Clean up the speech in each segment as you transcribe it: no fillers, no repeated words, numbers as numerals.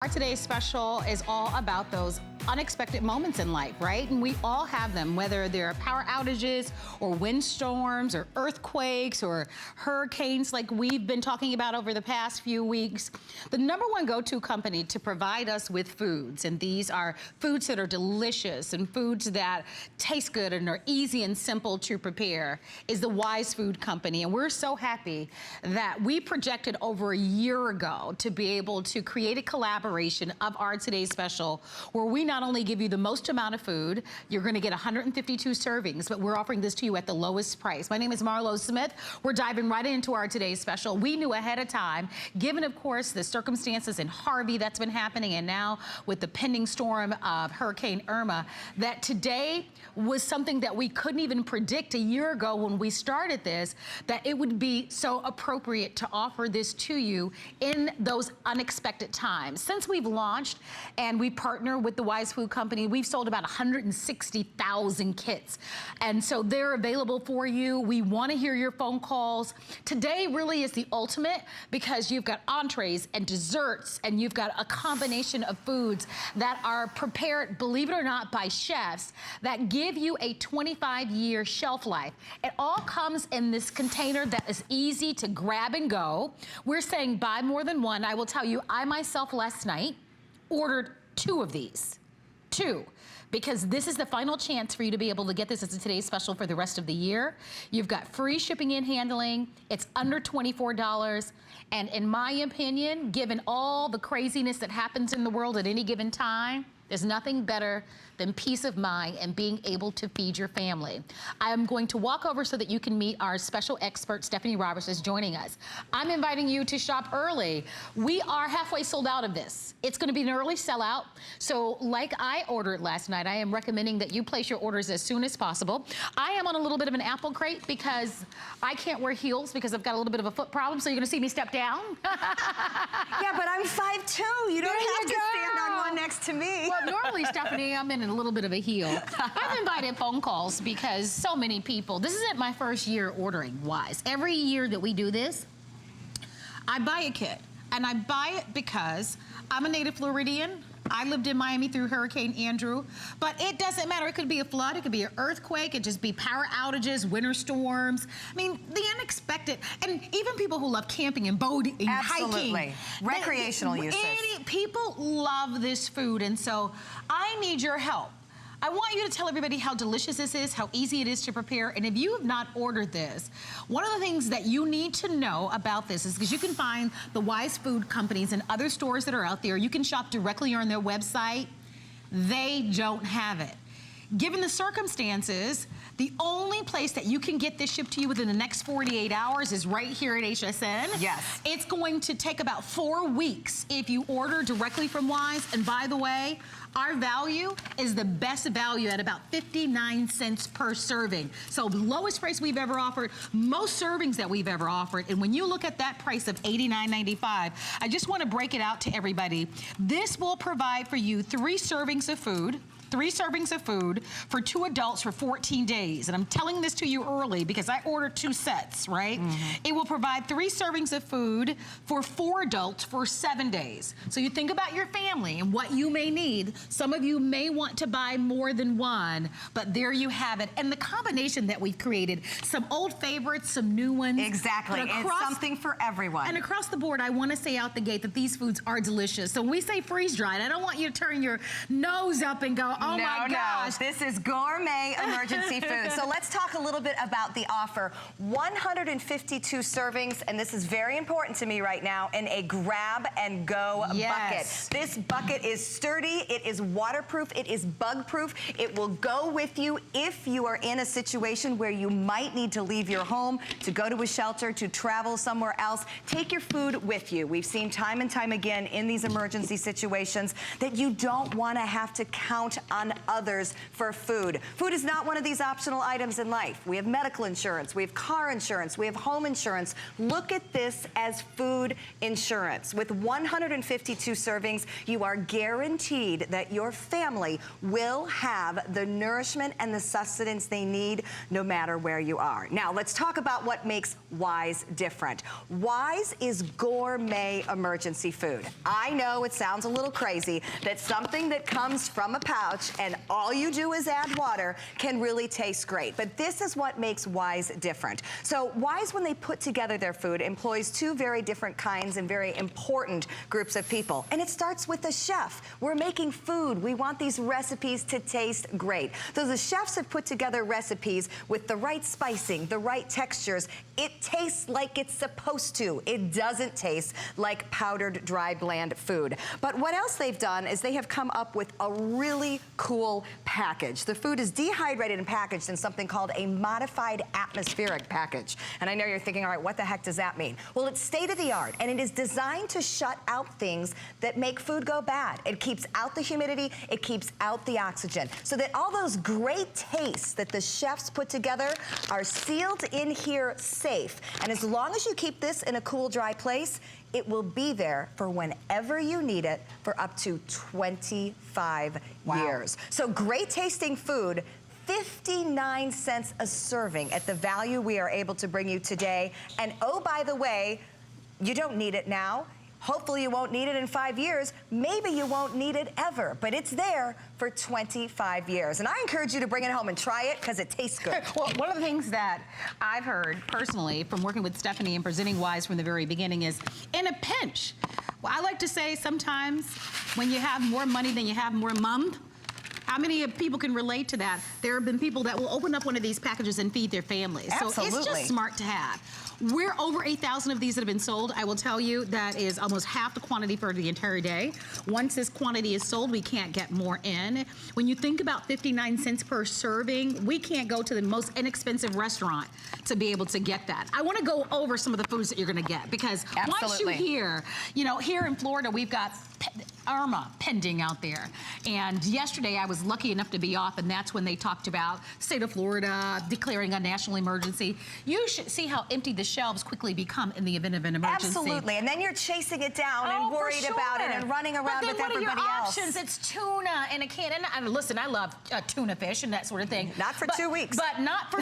Our today's special is all about those unexpected moments in life, right? And we all have them, whether they're power outages or windstorms or earthquakes or hurricanes like we've been talking about over the past few weeks. The #1 go-to company to provide us with foods, and these are foods that are delicious and foods that taste good and are easy and simple to prepare, is the Wise Food Company. And we're so happy that we projected over a year ago to be able to create a collaboration of our today's special, where we not only give you the most amount of food, you're gonna get 152 servings, but we're offering this to you at the lowest price. My name is Marlo Smith. We're diving right into our today's special. We knew ahead of time, given of course the circumstances in Harvey that's been happening, and now with the pending storm of Hurricane Irma, that today was something that we couldn't even predict a year ago when we started this, that it would be so appropriate to offer this to you in those unexpected times. Since we've launched and we partner with the Wise Food Company, we've sold about 160,000 kits. And so they're available for you. We want to hear your phone calls. Today really is the ultimate, because you've got entrees and desserts, and you've got a combination of foods that are prepared, believe it or not, by chefs that give you a 25-year shelf life. It all comes in this container that is easy to grab and go. We're saying buy more than one. I will tell you, I myself last night ordered 2 of these. 2. Because this is the final chance for you to be able to get this as a today's special for the rest of the year. You've got free shipping and handling. It's under $24. And in my opinion, given all the craziness that happens in the world at any given time, there's nothing better than peace of mind and being able to feed your family. I'm going to walk over so that you can meet our special expert, Stephanie Roberts, is joining us. I'm inviting you to shop early. We are halfway sold out of this. It's gonna be an early sellout. So like I ordered last night, I am recommending that you place your orders as soon as possible. I am on a little bit of an apple crate because I can't wear heels because I've got a little bit of a foot problem, so you're gonna see me step down. Yeah, but I'm 5'2". You don't have to stand on one next to me. Well, normally, Stephanie, I'm in a little bit of a heel. I've invited phone calls because so many people, this isn't my first year ordering Wise. Every year that we do this, I buy a kit. And I buy it because I'm a native Floridian. I lived in Miami through Hurricane Andrew, but it doesn't matter. It could be a flood, it could be an earthquake, it could just be power outages, winter storms. I mean, the unexpected, and even people who love camping and boating and hiking. Recreational uses. People love this food, and so I need your help. I want you to tell everybody how delicious this is, how easy it is to prepare, and if you have not ordered this, one of the things that you need to know about this is because you can find the Wise Food Companies and other stores that are out there. You can shop directly on their website. They don't have it. Given the circumstances, the only place that you can get this shipped to you within the next 48 hours is right here at HSN. Yes. It's going to take about 4 weeks if you order directly from Wise. And by the way, our value is the best value at about 59 cents per serving. So the lowest price we've ever offered, most servings that we've ever offered. And when you look at that price of $89.95, I just want to break it out to everybody. This will provide for you 3 servings of food. 3 servings of food for 2 adults for 14 days. And I'm telling this to you early because I ordered 2 sets, right? It will provide 3 servings of food for 4 adults for 7 days. So you think about your family and what you may need. Some of you may want to buy more than one, but there you have it. And the combination that we've created, some old favorites, some new ones. Exactly, it's something for everyone. And across the board, I want to say out the gate that these foods are delicious. So when we say freeze-dried, I don't want you to turn your nose up and go, oh my gosh. This is gourmet emergency food. So let's talk a little bit about the offer. 152 servings, and this is very important to me right now, in a grab and go bucket. This bucket is sturdy, it is waterproof, it is bug proof. It will go with you if you are in a situation where you might need to leave your home, to go to a shelter, to travel somewhere else. Take your food with you. We've seen time and time again in these emergency situations that you don't want to have to count on others for food. Food is not one of these optional items in life. We have medical insurance, we have car insurance, we have home insurance. Look at this as food insurance. With 152 servings, you are guaranteed that your family will have the nourishment and the sustenance they need no matter where you are. Now, let's talk about what makes Wise different. Wise is gourmet emergency food. I know it sounds a little crazy that something that comes from a pouch and all you do is add water can really taste great, but this is what makes Wise different. So Wise, when they put together their food, employs two very different kinds and very important groups of people, and it starts with the chef. We're making food. We want these recipes to taste great. So the chefs have put together recipes with the right spicing, the right textures. It tastes like it's supposed to. It doesn't taste like powdered, dry, bland food. But what else they've done is they have come up with a really cool package. The food is dehydrated and packaged in something called a modified atmospheric package. And I know you're thinking, all right, what the heck does that mean? Well, it's state-of-the-art, and it is designed to shut out things that make food go bad. It keeps out the humidity, it keeps out the oxygen, so that all those great tastes that the chefs put together are sealed in here safe. And as long as you keep this in a cool, dry place, it will be there for whenever you need it for up to 25 years. So great tasting food, 59 cents a serving at the value we are able to bring you today. And oh, by the way, you don't need it now. Hopefully you won't need it in 5 years. Maybe you won't need it ever, but it's there for 25 years. And I encourage you to bring it home and try it because it tastes good. Well, one of the things that I've heard personally from working with Stephanie and presenting Wise from the very beginning is, in a pinch, well, I like to say sometimes when you have more money than you have more month, how many people can relate to that? There have been people that will open up one of these packages and feed their families. Absolutely. So it's just smart to have. We're over 8,000 of these that have been sold. I will tell you that is almost half the quantity for the entire day. Once this quantity is sold, we can't get more in. When you think about 59 cents per serving, we can't go to the most inexpensive restaurant to be able to get that. I want to go over some of the foods that you're going to get, because once you hear, you know, here in Florida, we've got Irma pending out there. And yesterday I was lucky enough to be off, and that's when they talked about state of Florida declaring a national emergency. You should see how empty the shelves quickly become in the event of an emergency. Absolutely, and then you're chasing it down and worried about it and running around with everybody else. What are your options? It's tuna in a can. And listen, I love tuna fish and that sort of thing. Not for 2 weeks. But not for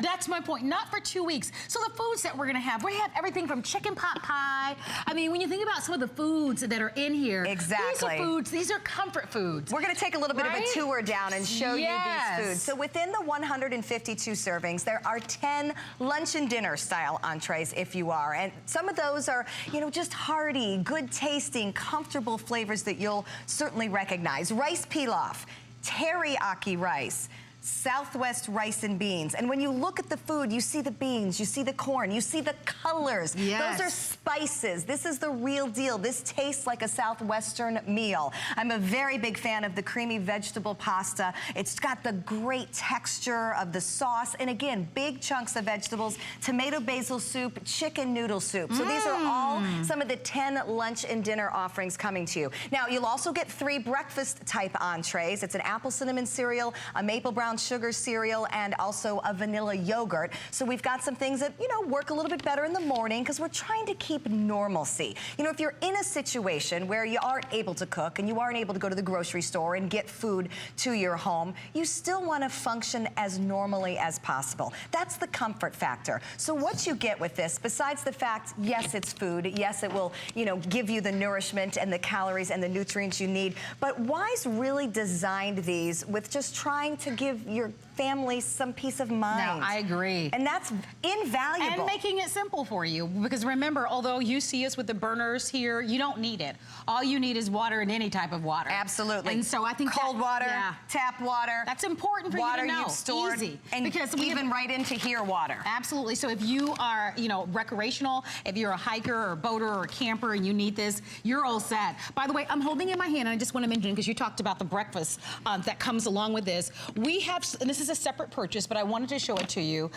that's my point, not for 2 weeks. So the foods that we're gonna have, we have everything from chicken pot pie. I mean, when you think about some of the foods that are in here, exactly. These are foods, these are comfort foods. We're gonna take a little bit of a tour down and show you these foods. So within the 152 servings, there are 10 lunch and dinner style entrees if you are. And some of those are, you know, just hearty, good tasting, comfortable flavors that you'll certainly recognize. Rice pilaf, teriyaki rice, Southwest rice and beans. And when you look at the food, you see the beans, you see the corn, you see the colors. Yes. Those are spices. This is the real deal. This tastes like a Southwestern meal. I'm a very big fan of the creamy vegetable pasta. It's got the great texture of the sauce. And again, big chunks of vegetables, tomato basil soup, chicken noodle soup. So these are all some of the 10 lunch and dinner offerings coming to you. Now, you'll also get 3 breakfast type entrees. It's an apple cinnamon cereal, a maple brown sugar cereal, and also a vanilla yogurt. So we've got some things that, you know, work a little bit better in the morning because we're trying to keep normalcy. You know, if you're in a situation where you aren't able to cook and you aren't able to go to the grocery store and get food to your home, you still want to function as normally as possible. That's the comfort factor. So what you get with this, besides the fact, yes, it's food, yes, it will, you know, give you the nourishment and the calories and the nutrients you need, but Wise really designed these with just trying to give your family some peace of mind. No, I agree. And that's invaluable. And making it simple for you, because remember, although you see us with the burners here, you don't need it. All you need is water and any type of water. Absolutely. And so I think cold water, tap water. That's important for water you to know. You've stored. Easy. And because even right into here water. Absolutely. So if you are, you know, recreational, if you're a hiker or a boater or a camper and you need this, you're all set. By the way, I'm holding in my hand, and I just want to mention, because you talked about the breakfast that comes along with this. We have, and this is is a separate purchase, but I wanted to show it to you.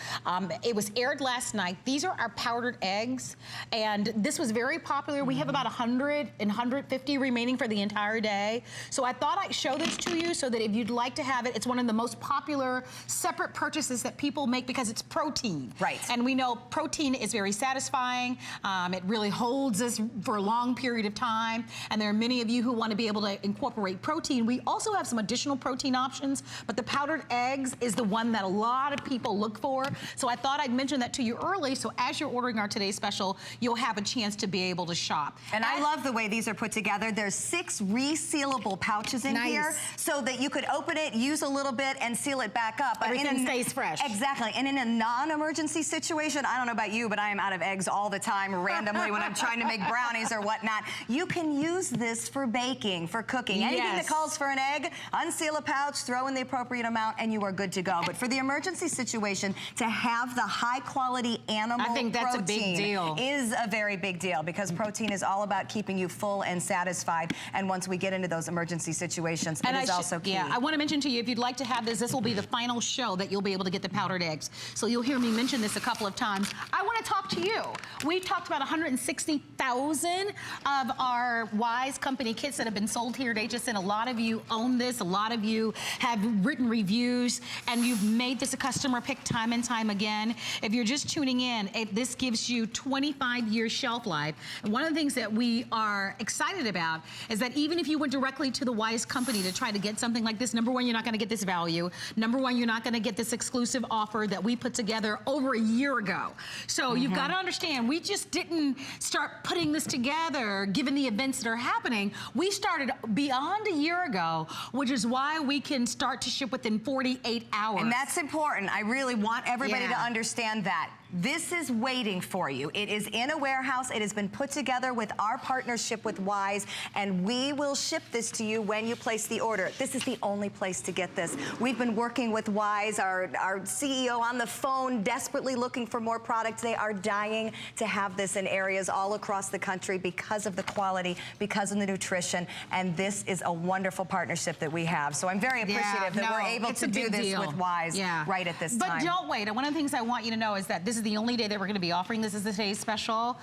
It was aired last night. These are our powdered eggs, and this was very popular. We have about 100 and 150 remaining for the entire day. So I thought I'd show this to you so that if you'd like to have it, it's one of the most popular separate purchases that people make because it's protein. Right. And we know protein is very satisfying. It really holds us for a long period of time. And there are many of you who want to be able to incorporate protein. We also have some additional protein options, but the powdered eggs is the one that a lot of people look for. So I thought I'd mention that to you early, so as you're ordering our today's special, you'll have a chance to be able to shop. And I love the way these are put together. There's 6 resealable pouches in here so that you could open it, use a little bit, and seal it back up. Everything stays fresh. Exactly. And in a non-emergency situation, I don't know about you, but I am out of eggs all the time randomly when I'm trying to make brownies or whatnot. You can use this for baking, for cooking. Anything that calls for an egg, unseal a pouch, throw in the appropriate amount, and you are good to go. But for the emergency situation, to have the high-quality animal I think that's protein a big deal. is a very big deal because protein is all about keeping you full and satisfied. And once we get into those emergency situations, it is also key. Yeah, I want to mention to you, if you'd like to have this, this will be the final show that you'll be able to get the powdered eggs. So you'll hear me mention this a couple of times. I want to talk to you. We talked about 160,000 of our Wise Company kits that have been sold here at HSN. A lot of you own this. A lot of you have written reviews, and you've made this a customer pick time and time again. If you're just tuning in, this gives you 25-year shelf life. And one of the things that we are excited about is that even if you went directly to the Wise Company to try to get something like this, number one, you're not going to get this value. Number one, you're not going to get this exclusive offer that we put together over a year ago. So you've got to understand, we just didn't start putting this together given the events that are happening. We started beyond a year ago, which is why we can start to ship within 48 hours. And that's important. I really want everybody to understand that. This is waiting for you. It is in a warehouse. It has been put together with our partnership with Wise, and we will ship this to you when you place the order. This is the only place to get this. We've been working with Wise, our CEO on the phone, desperately looking for more products. They are dying to have this in areas all across the country because of the quality, because of the nutrition, and this is a wonderful partnership that we have. So I'm very appreciative that we're able to do this with Wise right at this time. But don't wait. One of the things I want you to know is that this is the only day that we're going to be offering this as the today's special.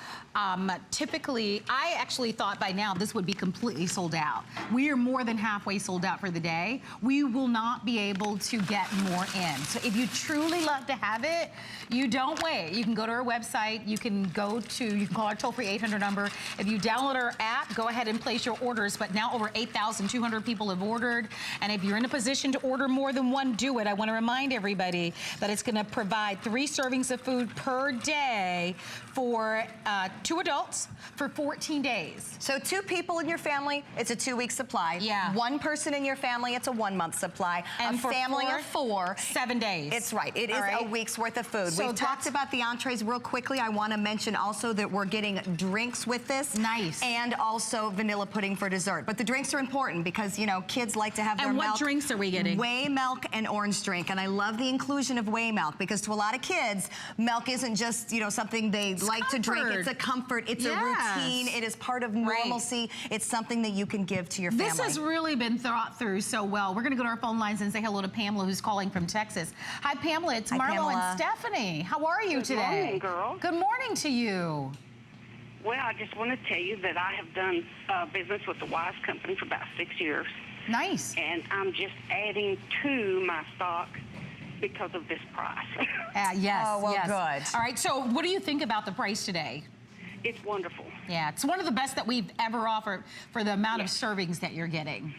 Typically, I actually thought by now this would be completely sold out. We are more than halfway sold out for the day. We will not be able to get more in. So if you truly love to have it, you don't wait. You can go to our website. You can call our toll-free 800 number. If you download our app, go ahead and place your orders. But now over 8,200 people have ordered. And if you're in a position to order more than one, do it. I want to remind everybody that it's going to provide 3 servings of food per day for 2 adults for 14 days. So 2 people in your family, it's a 2-week supply. Yeah. 1 person in your family, it's a 1-month supply. And a family of 4, 7 days. It's right. It is a week's worth of food. So we've talked about the entrees real quickly. I want to mention also that we're getting drinks with this. Nice. And also vanilla pudding for dessert. But the drinks are important because, you know, kids like to have their milk. And what drinks are we getting? Whey milk and orange drink. And I love the inclusion of whey milk because to a lot of kids, milk isn't just, you know, something they like to drink. It's a comfort. It's a routine. It is part of normalcy. It's something that you can give to your family. This has really been thought through so well. We're going to go to our phone lines and say hello to Pamela, who's calling from Texas. Hi, Pamela. It's Marlo and Stephanie. How are you today? Good morning, girl. Good morning to you. Well, I just want to tell you that I have done business with the Wise Company for about 6 years. Nice. And I'm just adding to my stock because of this price. Yes. Oh, well, good. All right, so what do you think about the price today? It's wonderful. Yeah, it's one of the best that we've ever offered for the amount of servings that you're getting.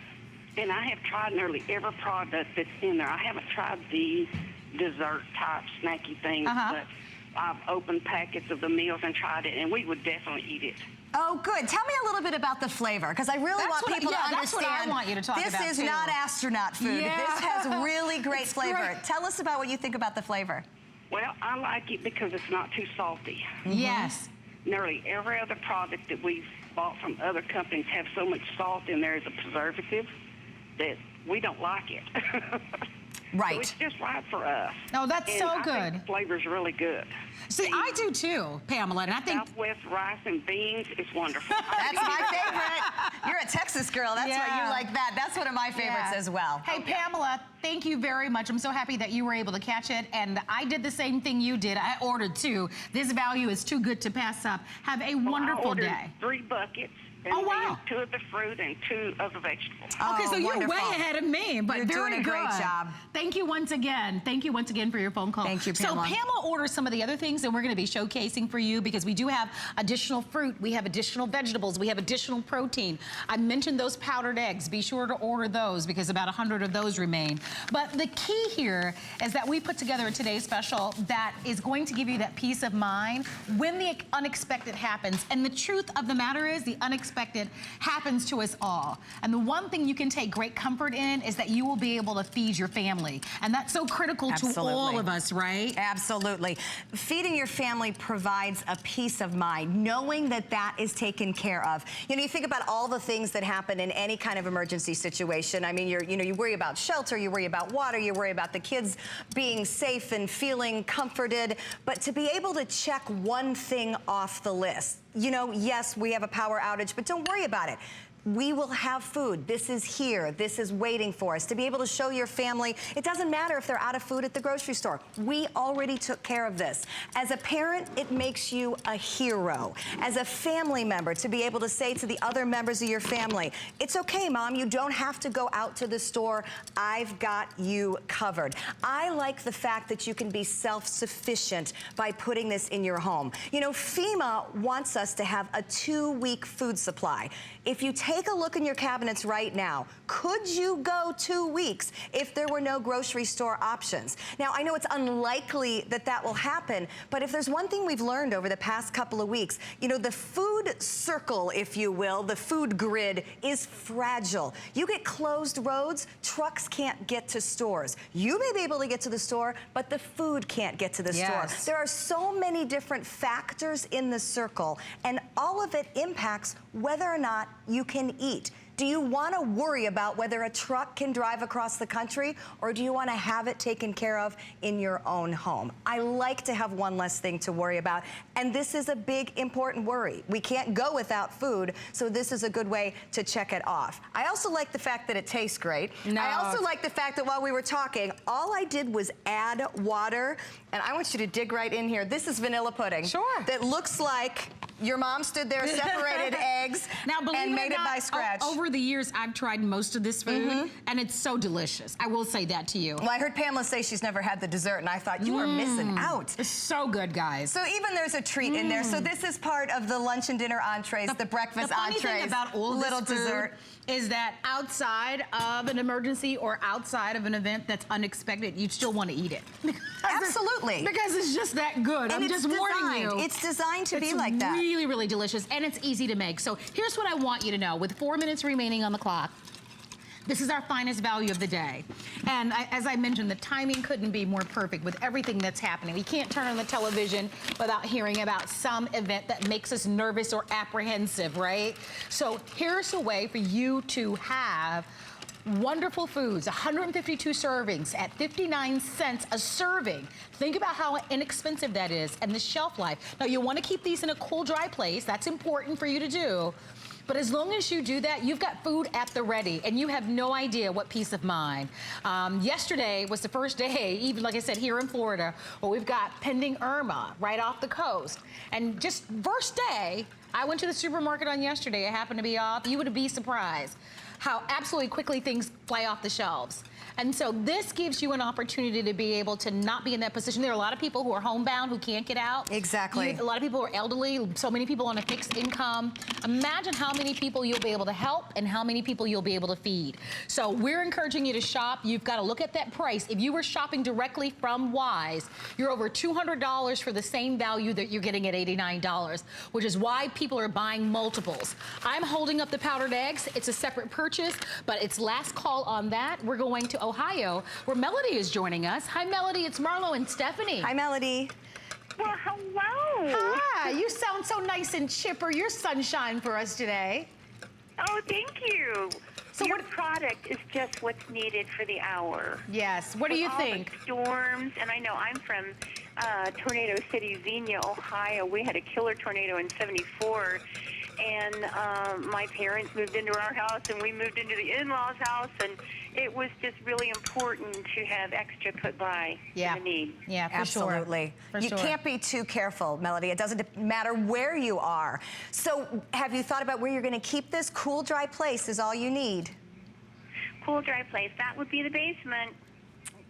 And I have tried nearly every product that's in there. I haven't tried the dessert type snacky things, but I've opened packets of the meals and tried it, and we would definitely eat it. Oh, good. Tell me a little bit about the flavor, because I really want people to understand. That's what I want you to talk about, This is not astronaut food. Yeah. This has really great flavor. Great. Tell us about what you think about the flavor. Well, I like it because it's not too salty. Yes. Nearly every other product that we've bought from other companies have so much salt in there as a preservative that we don't like it. Right. So it's just right for us. Oh, that's so I good. think the flavor's really good. See, I do too, Pamela, and I think Southwest rice and beans is wonderful. That's my favorite. You're a Texas Texas girl. That's why you like that. That's one of my favorites as well. Hey, Pamela, thank you very much. I'm so happy that you were able to catch it. And I did the same thing you did. I ordered 2. This value is too good to pass up. Have a wonderful day. I ordered 3 buckets. And oh, wow. 2 of the fruit and 2 of the vegetables. Okay, so you're way ahead of me, but you're very doing a great job. Thank you once again. Thank you once again for your phone call. Thank you, Pamela. So Pamela orders some of the other things that we're going to be showcasing for you because we do have additional fruit, we have additional vegetables, we have additional protein. I mentioned those powdered eggs. Be sure to order those because about 100 of those remain. But the key here is that we put together today's special that is going to give you that peace of mind when the unexpected happens. And the truth of the matter is the unexpected happens to us all. And the one thing you can take great comfort in is that you will be able to feed your family. And that's so critical to all of us, right? Absolutely. Feeding your family provides a peace of mind, knowing that that is taken care of. You know, you think about all the things that happen in any kind of emergency situation. I mean, you worry about shelter, you worry about water, you worry about the kids being safe and feeling comforted. But to be able to check one thing off the list, you know, yes, we have a power outage, but don't worry about it. We will have food. This is here. This is waiting for us. To be able to show your family, it doesn't matter if they're out of food at the grocery store. We already took care of this. As a parent, it makes you a hero. As a family member, to be able to say to the other members of your family, it's okay, Mom, you don't have to go out to the store. I've got you covered. I like the fact that you can be self-sufficient by putting this in your home. You know, FEMA wants us to have a 2-week food supply. If you take a look in your cabinets right now, could you go 2 weeks if there were no grocery store options? Now, I know it's unlikely that that will happen, but if there's one thing we've learned over the past couple of weeks, you know, the food circle, if you will, the food grid is fragile. You get closed roads, trucks can't get to stores. You may be able to get to the store, but the food can't get to the store. There are so many different factors in the circle, and all of it impacts whether or not you can eat. Do you want to worry about whether a truck can drive across the country, or do you want to have it taken care of in your own home? I like to have one less thing to worry about, and this is a big, important worry. We can't go without food, so this is a good way to check it off. I also like the fact that it tastes great. I also like the fact that while we were talking, all I did was add water, and I want you to dig right in here. This is vanilla pudding. Sure. That looks like your mom stood there, separated eggs, and made it by scratch. Over the years, I've tried most of this food, and it's so delicious. I will say that to you. Well, I heard Pamela say she's never had the dessert, and I thought, you are missing out. It's so good, guys. So even there's a treat in there. So this is part of the lunch and dinner entrees, the breakfast entrees. The funny thing about all of this food is that outside of an emergency or outside of an event that's unexpected, you still want to eat it. Absolutely. Because it's just that good. I'm just warning you. It's designed to be like that. It's really, really delicious, and it's easy to make. So here's what I want you to know. With 4 minutes remaining on the clock, this is our finest value of the day. And as I mentioned, the timing couldn't be more perfect with everything that's happening. We can't turn on the television without hearing about some event that makes us nervous or apprehensive, right? So here's a way for you to have wonderful foods, 152 servings at 59 cents a serving. Think about how inexpensive that is and the shelf life. Now, you want to keep these in a cool, dry place. That's important for you to do. But as long as you do that, you've got food at the ready, and you have no idea what peace of mind. Yesterday was the first day, even like I said, here in Florida, where we've got pending Irma right off the coast. And just first day, I went to the supermarket on yesterday. It happened to be off. You would be surprised how absolutely quickly things fly off the shelves. And so this gives you an opportunity to be able to not be in that position. There are a lot of people who are homebound who can't get out. Exactly. A lot of people are elderly, so many people on a fixed income. Imagine how many people you'll be able to help and how many people you'll be able to feed. So we're encouraging you to shop. You've got to look at that price. If you were shopping directly from Wise, you're over $200 for the same value that you're getting at $89, which is why people are buying multiples. I'm holding up the powdered eggs. It's a separate purchase, but it's last call on that. We're going to Ohio, where Melody is joining us. Hi, Melody. It's Marlo and Stephanie. Hi, Melody. Well, hello. Hi. You sound so nice and chipper. You're sunshine for us today. Oh, thank you. So your product is just what's needed for the hour. Yes. What do you think? The storms, and I know I'm from Tornado City, Xenia, Ohio. We had a killer tornado in '74. and my parents moved into our house, and we moved into the in-laws' house, and it was just really important to have extra put by Yeah. the need. Yeah, for Absolutely. sure. You can't be too careful, Melody. It doesn't matter where you are. So have you thought about where you're going to keep this? Cool, dry place is all you need. Cool, dry place. That would be the basement.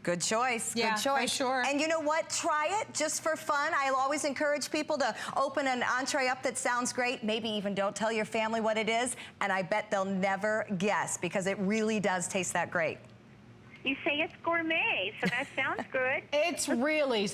Good choice. Yeah, good choice. for sure. And you know what? Try it just for fun. I always encourage people to open an entree up that sounds great. Maybe even don't tell your family what it is. And I bet they'll never guess because it really does taste that great. You say it's gourmet, so that sounds good. It's really,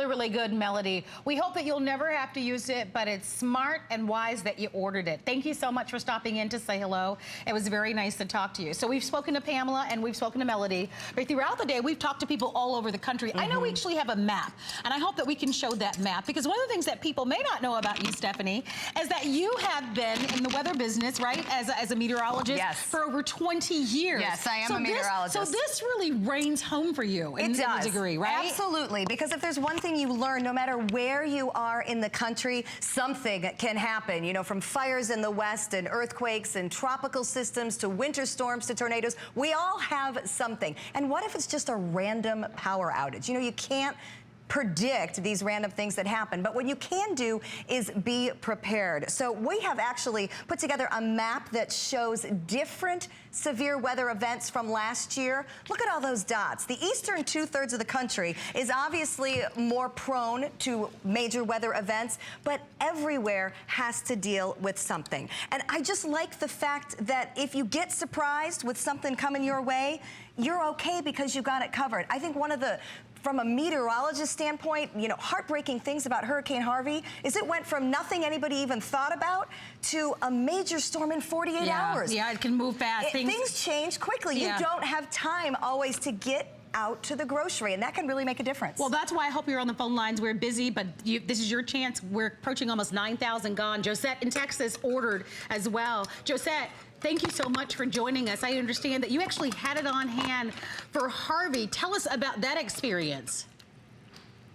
really good, Melody. We hope that you'll never have to use it, but it's smart and wise that you ordered it. Thank you so much for stopping in to say hello. It was very nice to talk to you. So we've spoken to Pamela and we've spoken to Melody, but throughout the day, we've talked to people all over the country. I know we actually have a map, and I hope that we can show that map, because one of the things that people may not know about you, Stephanie, is that you have been in the weather business, right, as a meteorologist for over 20 years. Yes, I am a meteorologist. So this really reigns home for you in a degree, right? Absolutely, because if there's one thing you learn, no matter where you are in the country, something can happen. You know, from fires in the West and earthquakes and tropical systems to winter storms to tornadoes, we all have something. And what if it's just a random power outage? You know, you can't predict these random things that happen, but what you can do is be prepared. So we have actually put together a map that shows different severe weather events from last year. Look at all those dots. The eastern two-thirds of the country is obviously more prone to major weather events, but everywhere has to deal with something. And I just like the fact that if you get surprised with something coming your way, you're okay because you got it covered. I think one of the from a meteorologist standpoint, you know, heartbreaking things about Hurricane Harvey is it went from nothing anybody even thought about to a major storm in 48 hours. Yeah, it can move fast. Things change quickly. Yeah. You don't have time always to get out to the grocery, and that can really make a difference. Well, that's why I hope you're on the phone lines. We're busy, but this is your chance. We're approaching almost 9,000 gone. Josette in Texas ordered as well. Josette, thank you so much for joining us. I understand that you actually had it on hand for Harvey. Tell us about that experience.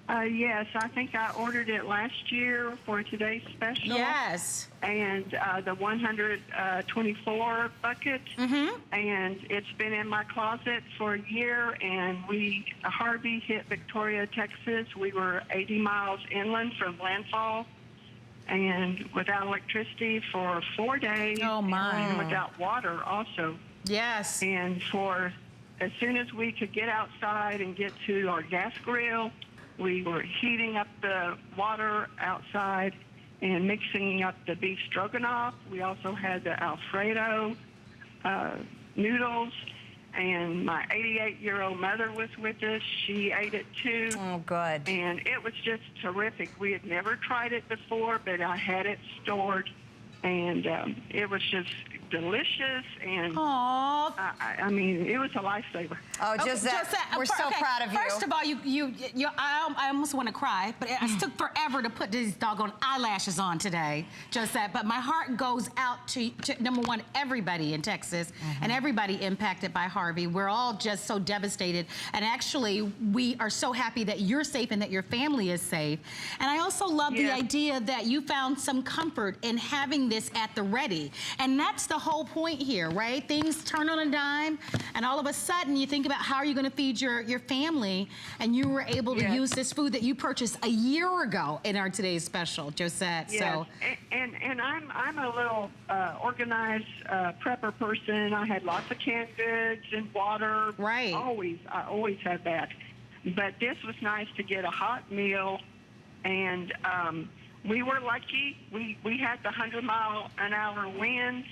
Yes, I think I ordered it last year for today's special. Yes. And the 124 bucket. And it's been in my closet for a year. And Harvey hit Victoria, Texas. We were 80 miles inland from landfall, and without electricity for 4 days. Oh, my. And without water also. Yes. And as soon as we could get outside and get to our gas grill, we were heating up the water outside and mixing up the beef stroganoff. We also had the Alfredo noodles. And my 88-year-old mother was with us. She ate it too. Oh, good. And it was just terrific. We had never tried it before, but I had it stored. And it was just delicious. And I mean, it was a lifesaver. Oh, Josette, we're so proud of you. First of all, I almost want to cry, but it took forever to put these doggone eyelashes on today, Josette. But my heart goes out to number one, everybody in Texas and everybody impacted by Harvey. We're all just so devastated. And actually, we are so happy that you're safe and that your family is safe. And I also love the idea that you found some comfort in having this at the ready. And that's the whole point here, right? Things turn on a dime, and all of a sudden you think about how are you going to feed your family, and you were able to use this food that you purchased a year ago in our today's special, Josette. Yes. So, and I'm a little organized prepper person. I had lots of canned goods and water. Right. I always had that. But this was nice to get a hot meal, and we were lucky. We had the 100-mile-an-hour winds.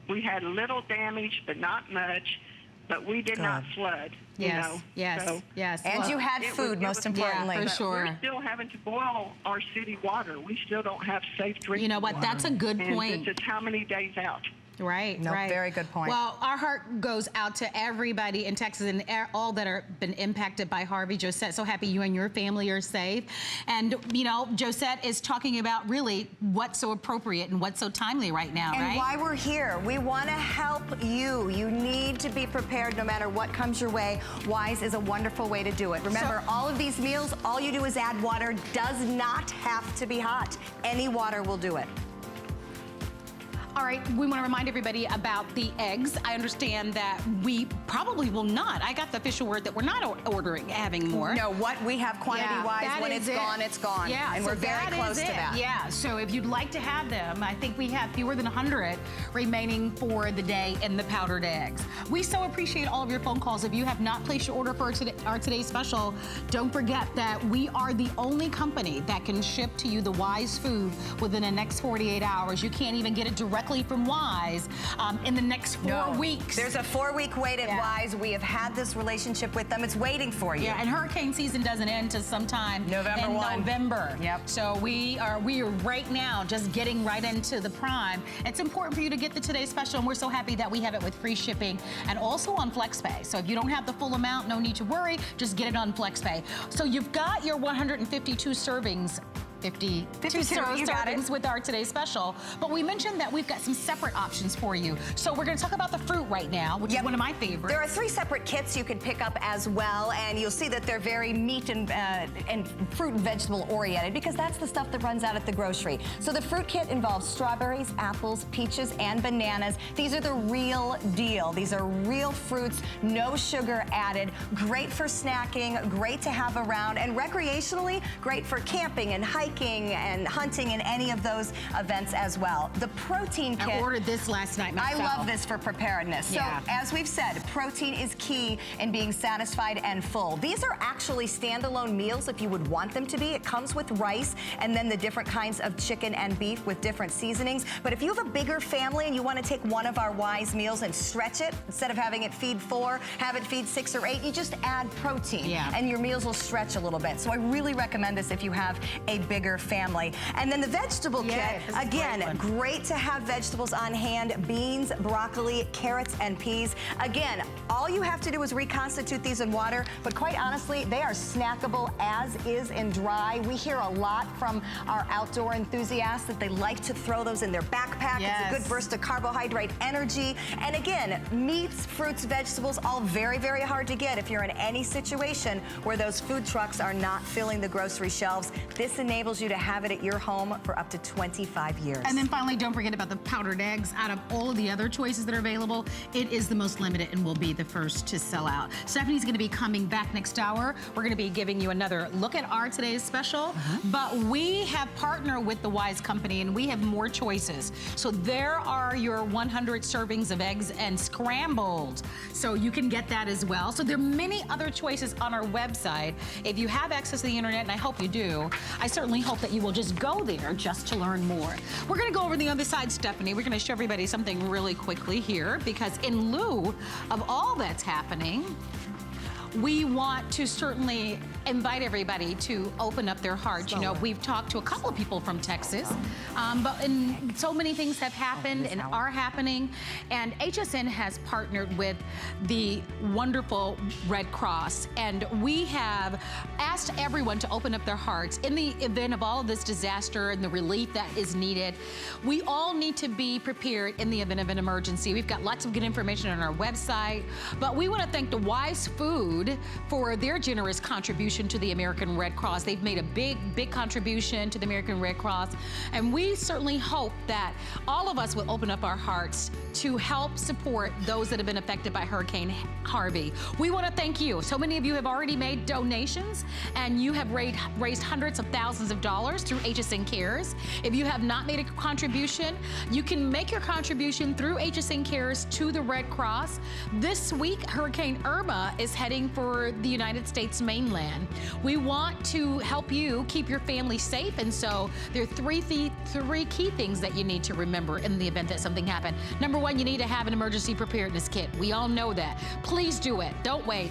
We had little damage, but not much. But we did not flood. Yes, you know? yes, So, yes. And you had food, most importantly. Yeah, for sure. We're still having to boil our city water. We still don't have safe drinking You know what? water. That's a good point. And it's how many days out. Right, No, right. very good point. Well, our heart goes out to everybody in Texas and all that are been impacted by Harvey. Josette, so happy you and your family are safe. And, you know, Josette is talking about really what's so appropriate and what's so timely right now, and right? why we're here. We want to help you. You need to be prepared no matter what comes your way. Wise is a wonderful way to do it. Remember, all of these meals, all you do is add water. Does not have to be hot. Any water will do it. All right, we want to remind everybody about the eggs. I understand that we probably will not. I got the official word that we're not having more. No, what we have quantity-wise, when it's gone, it's gone. Yeah, and so we're very close to that. Yeah, so if you'd like to have them, I think we have fewer than 100 remaining for the day in the powdered eggs. We so appreciate all of your phone calls. If you have not placed your order for our today's special, don't forget that we are the only company that can ship to you the Wise food within the next 48 hours. You can't even get it directly from Wise in the next 4 weeks. There's a 4-week wait at Wise. We have had this relationship with them. It's waiting for you. Yeah, and hurricane season doesn't end till sometime November. Yep. So we are right now just getting right into the prime. It's important for you to get the Today Special, and we're so happy that we have it with free shipping and also on FlexPay. So if you don't have the full amount, no need to worry. Just get it on FlexPay. So you've got your 152 servings. 52 servings with our Today Special. But we mentioned that we've got some separate options for you. So we're going to talk about the fruit right now, which is one of my favorites. There are 3 separate kits you can pick up as well, and you'll see that they're very meat and fruit and vegetable oriented, because that's the stuff that runs out at the grocery. So the fruit kit involves strawberries, apples, peaches, and bananas. These are the real deal. These are real fruits, no sugar added, great for snacking, great to have around, and recreationally, great for camping and hiking and hunting and any of those events as well. The protein kit. I ordered this last night myself. I love this for preparedness. Yeah. So as we've said, protein is key in being satisfied and full. These are actually standalone meals if you would want them to be. It comes with rice and then the different kinds of chicken and beef with different seasonings. But if you have a bigger family and you want to take one of our Wise meals and stretch it, instead of having it feed 4, have it feed 6 or 8, you just add protein and your meals will stretch a little bit. So I really recommend this if you have a bigger family. And then the vegetable kit, again, great to have vegetables on hand: beans, broccoli, carrots, and peas. Again, all you have to do is reconstitute these in water, but quite honestly, they are snackable as is in dry. We hear a lot from our outdoor enthusiasts that they like to throw those in their backpack. It's a good burst of carbohydrate energy. And again, meats, fruits, vegetables, all very, very hard to get if you're in any situation where those food trucks are not filling the grocery shelves. This enables you to have it at your home for up to 25 years. And then finally, don't forget about the powdered eggs. Out of all of the other choices that are available, it is the most limited and will be the first to sell out. Stephanie's going to be coming back next hour. We're going to be giving you another look at our Today's Special, but we have partnered with the Wise Company and we have more choices. So there are your 100 servings of eggs and scrambled. So you can get that as well. So there are many other choices on our website. If you have access to the internet, and I hope you do, I certainly hope that you will just go there just to learn more. We're going to go over the other side, Stephanie. We're going to show everybody something really quickly here, because in lieu of all that's happening, we want to certainly invite everybody to open up their hearts. You know, we've talked to a couple of people from Texas, but so many things have happened and are happening. And HSN has partnered with the wonderful Red Cross, and we have asked everyone to open up their hearts in the event of all of this disaster and the relief that is needed. We all need to be prepared in the event of an emergency. We've got lots of good information on our website, but we want to thank the Wise Food for their generous contribution to the American Red Cross. They've made a big contribution to the American Red Cross, and we certainly hope that all of us will open up our hearts to help support those that have been affected by Hurricane Harvey. We want to thank you. So many of you have already made donations, and you have raised hundreds of thousands of dollars through HSN Cares. If you have not made a contribution, you can make your contribution through HSN Cares to the Red Cross. This week, Hurricane Irma is heading for the United States mainland. We want to help you keep your family safe, and so there are three key things that you need to remember in the event that something happened. Number one, you need to have an emergency preparedness kit. We all know that. Please do it. Don't wait.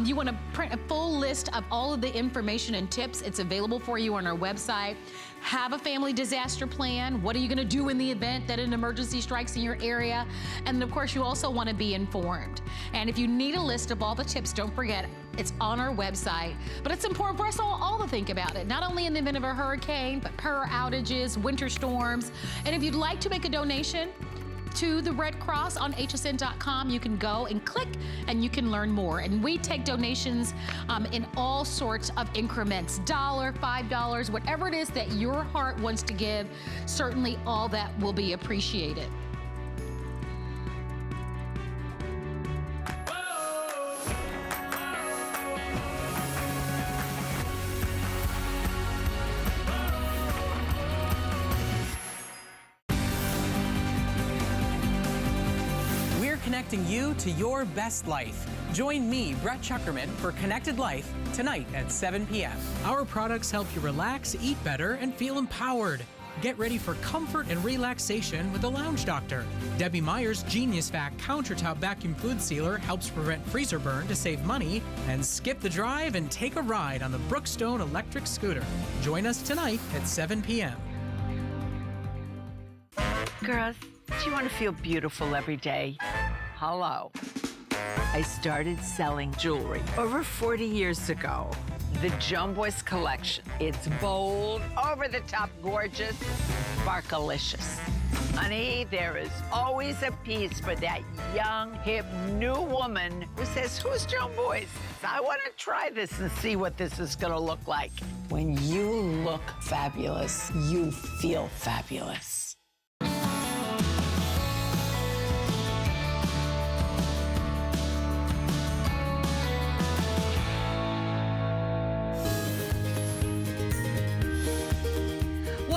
You want to print a full list of all of the information and tips. It's available for you on our website. Have a family disaster plan. What are you going to do in the event that an emergency strikes in your area? And of course, you also want to be informed. And if you need a list of all the tips, don't forget, it's on our website. But it's important for us all to think about it, not only in the event of a hurricane, but power outages, winter storms. And if you'd like to make a donation, to the Red Cross on hsn.com. You can go and click and you can learn more. And we take donations in all sorts of increments, $1, $5, whatever it is that your heart wants to give. Certainly all that will be appreciated. Connecting you to your best life. Join me, Brett Chuckerman, for Connected Life tonight at 7 p.m. Our products help you relax, eat better, and feel empowered. Get ready for comfort and relaxation with the Lounge Doctor. Debbie Meyer's Genius Vac countertop vacuum fluid sealer helps prevent freezer burn to save money. And skip the drive and take a ride on the Brookstone electric scooter. Join us tonight at 7 p.m. Girls, do you want to feel beautiful every day? Hello. I started selling jewelry over 40 years ago. The Jumboys collection. It's bold, over-the-top gorgeous, sparkalicious. Honey, there is always a piece for that young, hip, new woman who says, who's Jumboys? I want to try this and see what this is going to look like. When you look fabulous, you feel fabulous.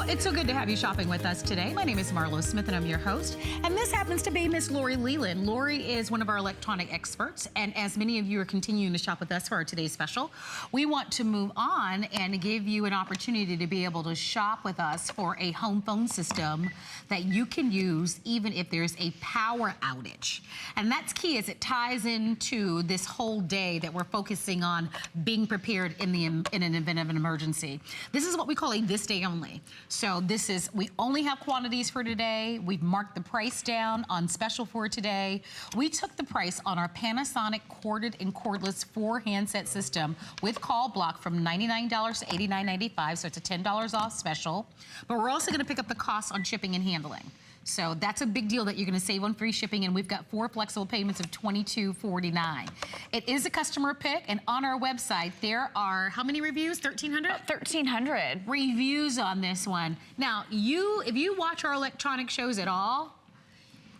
It's so good to have you shopping with us today. My name is Marlo Smith and I'm your host. And this happens to be Miss Lori Leland. Lori is one of our electronic experts. And as many of you are continuing to shop with us for our today's special, we want to move on and give you an opportunity to be able to shop with us for a home phone system that you can use even if there's a power outage. And that's key as it ties into this whole day that we're focusing on being prepared in an event of an emergency. This is what we call a this day only. So this is, we only have quantities for today. We've marked the price down on special for today. We took the price on our Panasonic corded and cordless 4-handset system with call block from $99 to $89.95, so it's a $10 off special. But we're also gonna pick up the cost on shipping and handling. So that's a big deal that you're gonna save on free shipping, and we've got 4 flexible payments of $22.49. It is a customer pick, and on our website, there are, how many reviews? 1,300? 1,300. Reviews on this one. Now, if you watch our electronic shows at all,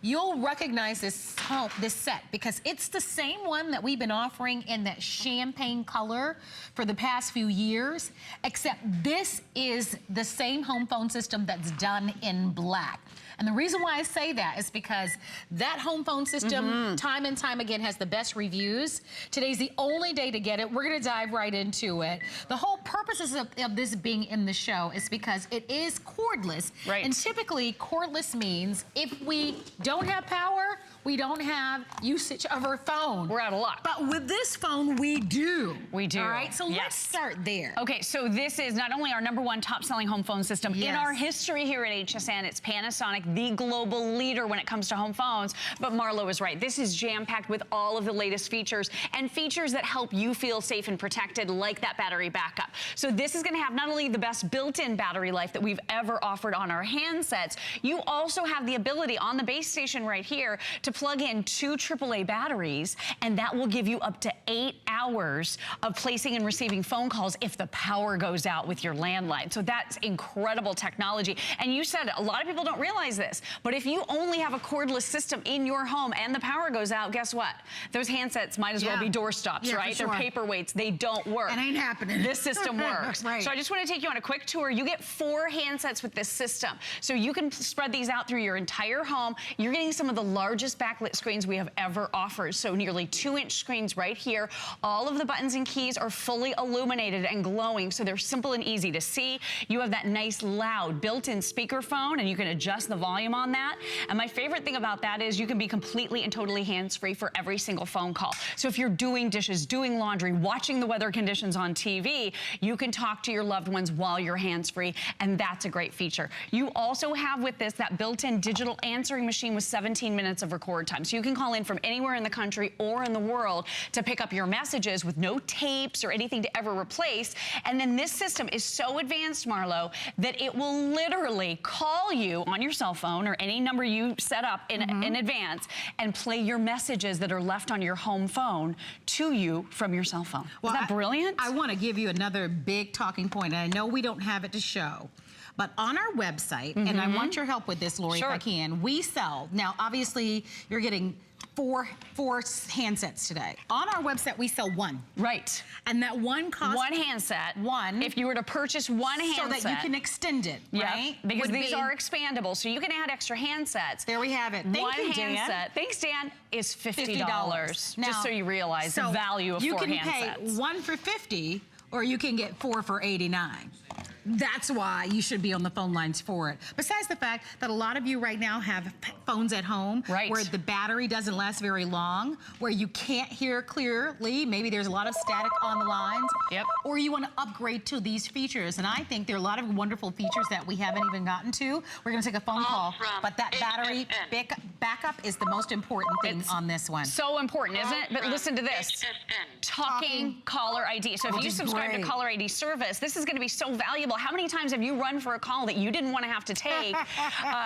you'll recognize this set because it's the same one that we've been offering in that champagne color for the past few years, except this is the same home phone system that's done in black. And the reason why I say that is because that home phone system, time and time again, has the best reviews. Today's the only day to get it. We're gonna dive right into it. The whole purpose of this being in the show is because it is cordless. Right. And typically, cordless means if we don't have power, we don't have usage of our phone. We're out of luck. But with this phone, we do. We do. All right, so Yes. let's start there. Okay, so this is not only our #1 top-selling home phone system in Yes. our history here at HSN. It's Panasonic, the global leader when it comes to home phones. But Marlo is right. This is jam-packed with all of the latest features and features that help you feel safe and protected, like that battery backup. So this is going to have not only the best built-in battery life that we've ever offered on our handsets, you also have the ability on the base station right here to plug in 2 AAA batteries, and that will give you up to 8 hours of placing and receiving phone calls if the power goes out with your landline. So that's incredible technology. And you said a lot of people don't realize this, but if you only have a cordless system in your home and the power goes out, guess what? Those handsets might as well be doorstops, right? Sure. They're paperweights. They don't work. It ain't happening. This system works. Right. So I just want to take you on a quick tour. You get 4 handsets with this system. So you can spread these out through your entire home. You're getting some of the largest backlit screens we have ever offered. So nearly 2-inch screens right here. All of the buttons and keys are fully illuminated and glowing, so they're simple and easy to see. You have that nice loud built-in speakerphone, and you can adjust the volume on that. And my favorite thing about that is you can be completely and totally hands-free for every single phone call. So if you're doing dishes, doing laundry, watching the weather conditions on TV, you can talk to your loved ones while you're hands-free, and that's a great feature. You also have with this that built-in digital answering machine with 17 minutes of recording record time. So you can call in from anywhere in the country or in the world to pick up your messages with no tapes or anything to ever replace. And then this system is so advanced, Marlo, that it will literally call you on your cell phone or any number you set up in advance and play your messages that are left on your home phone to you from your cell phone. Well, Isn't that brilliant? I want to give you another big talking point, and I know we don't have it to show, but on our website, and I want your help with this, Lori, Sure. if I can, we sell, now obviously you're getting four handsets today. On our website, we sell one. Right. And that one costs... One handset. One. If you were to purchase one handset. So that you can extend it, right? Because Would these be- are expandable, so you can add extra handsets. There we have it. Thank one you, Dan. handset, thanks Dan, is $50. Now, just so you realize the value of four handsets. You can pay one for $50, or you can get four for $89. That's why you should be on the phone lines for it. Besides the fact that a lot of you right now have phones at home where the battery doesn't last very long, where you can't hear clearly, maybe there's a lot of static on the lines, or you want to upgrade to these features. And I think there are a lot of wonderful features that we haven't even gotten to. We're going to take a phone call, but that battery backup is the most important thing on this one. So important, isn't it? But listen to this. HSN. Talking caller ID. So if you subscribe to caller ID service, this is going to be so valuable. How many times have you run for a call that you didn't want to have to take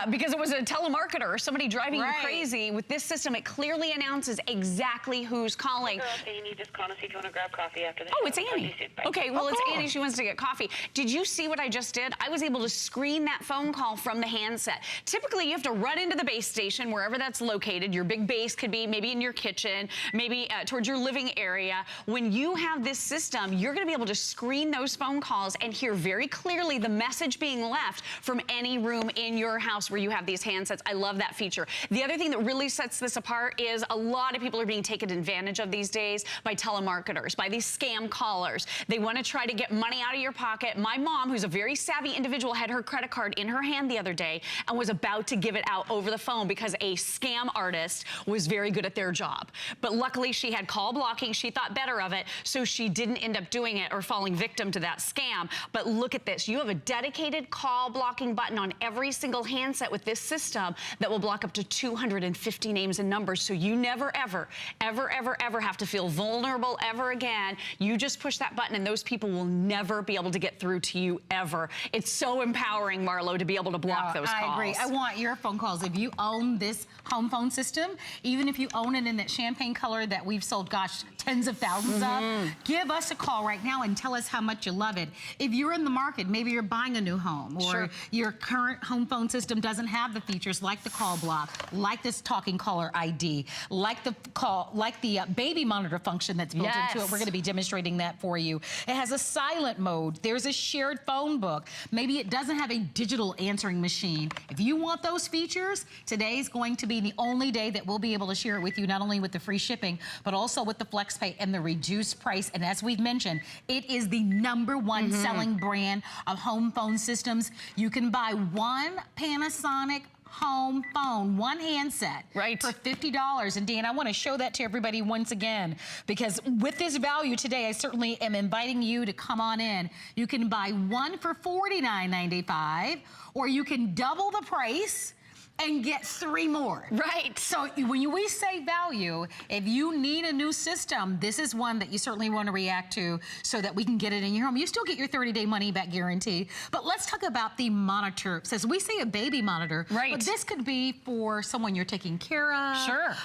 because it was a telemarketer or somebody driving you crazy? With this system, it clearly announces exactly who's calling. Girl, so you need just call and see if you want to grab coffee after the Oh, show. it's Annie. Okay, well, it's Annie. She wants to get coffee. Did you see what I just did? I was able to screen that phone call from the handset. Typically, you have to run into the base station, wherever that's located. Your big base could be maybe in your kitchen, maybe towards your living area. When you have this system, you're going to be able to screen those phone calls and hear very clearly the message being left from any room in your house where you have these handsets. I love that feature. The other thing that really sets this apart is a lot of people are being taken advantage of these days by telemarketers, by these scam callers. They want to try to get money out of your pocket. My mom, who's a very savvy individual, had her credit card in her hand the other day and was about to give it out over the phone because a scam artist was very good at their job. But luckily she had call blocking. She thought better of it, so she didn't end up doing it or falling victim to that scam. But look at this. You have a dedicated call blocking button on every single handset with this system that will block up to 250 names and numbers, so you never, ever, ever, ever, ever have to feel vulnerable ever again. You just push that button and those people will never be able to get through to you ever. It's so empowering, Marlo, to be able to block those calls. I agree. I want your phone calls. If you own this home phone system, even if you own it in that champagne color that we've sold, gosh, tens of thousands of, give us a call right now and tell us how much you love it. If you're in the market, maybe you're buying a new home, or your current home phone system doesn't have the features like the call block, like this talking caller ID, like the baby monitor function that's built into it. We're going to be demonstrating that for you. It has a silent mode. There's a shared phone book. Maybe it doesn't have a digital answering machine. If you want those features, today's going to be the only day that we'll be able to share it with you, not only with the free shipping, but also with the FlexPay and the reduced price. And as we've mentioned, it is the #1 selling brand of home phone systems. You can buy one Panasonic home phone, one handset for $50. And Dan, I want to show that to everybody once again, because with this value today, I certainly am inviting you to come on in. You can buy one for $49.95, or you can double the price and get 3 more. Right. So when we say value, if you need a new system, this is one that you certainly want to react to so that we can get it in your home. You still get your 30-day money-back guarantee. But let's talk about the monitor. So we say a baby monitor, but this could be for someone you're taking care of. Sure.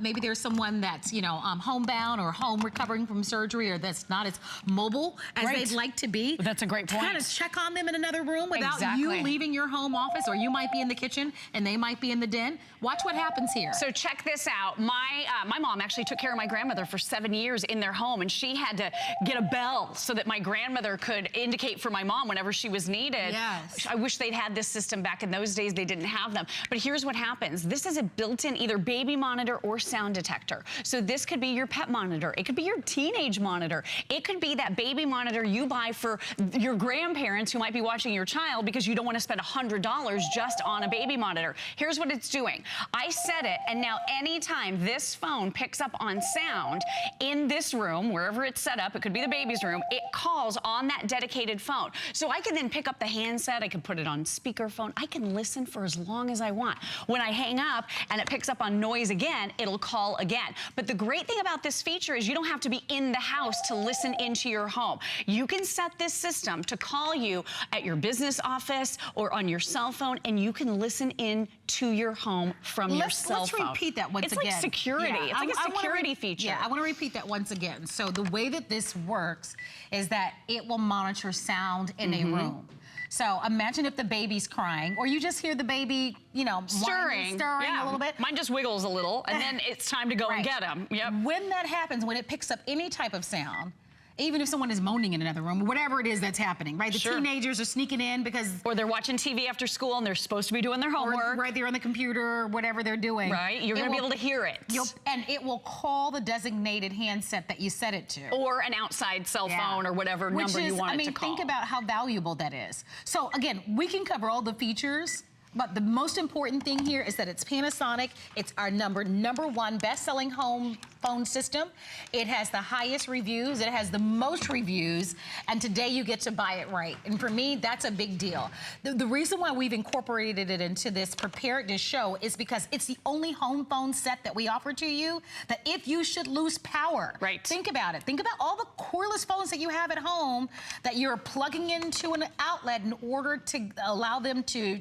Maybe there's someone that's, homebound or home recovering from surgery, or that's not as mobile as they'd like to be. That's a great point. Kind of check on them in another room without you leaving your home office, or you might be in the kitchen and they might be in the den. Watch what happens here. So check this out. My mom actually took care of my grandmother for 7 years in their home, and she had to get a bell so that my grandmother could indicate for my mom whenever she was needed. Yes. I wish they'd had this system back in those days. They didn't have them. But here's what happens. This is a built-in either baby monitor or sound detector. So this could be your pet monitor. It could be your teenage monitor. It could be that baby monitor you buy for your grandparents who might be watching your child because you don't want to spend $100 just on a baby monitor. Here's what it's doing. I set it, and now anytime this phone picks up on sound in this room, wherever it's set up, it could be the baby's room, it calls on that dedicated phone. So I can then pick up the handset, I can put it on speakerphone, I can listen for as long as I want. When I hang up and it picks up on noise again, it'll call again. But the great thing about this feature is you don't have to be in the house to listen into your home. You can set this system to call you at your business office or on your cell phone, and you can listen in to your home from your cell phone. Let's repeat that once again. It's like security. Yeah, it's like a security feature. Yeah, I want to repeat that once again. So the way that this works is that it will monitor sound in a room. So imagine if the baby's crying, or you just hear the baby, you know, stirring a little bit. Mine just wiggles a little, and then it's time to go and get him. Yep. When that happens, when it picks up any type of sound, even if someone is moaning in another room, whatever it is that's happening, right? The teenagers are sneaking in because... Or they're watching TV after school and they're supposed to be doing their homework. Or right there on the computer, whatever they're doing. Right, you're gonna be able to hear it. And it will call the designated handset that you set it to. Or an outside cell phone or whatever number you want it to call. Think about how valuable that is. So again, we can cover all the features, but the most important thing here is that it's Panasonic. It's our number one best-selling home phone system. It has the highest reviews. It has the most reviews. And today you get to buy it right. And for me, that's a big deal. The reason why we've incorporated it into this preparedness show is because it's the only home phone set that we offer to you that if you should lose power, think about it. Think about all the cordless phones that you have at home that you're plugging into an outlet in order to allow them to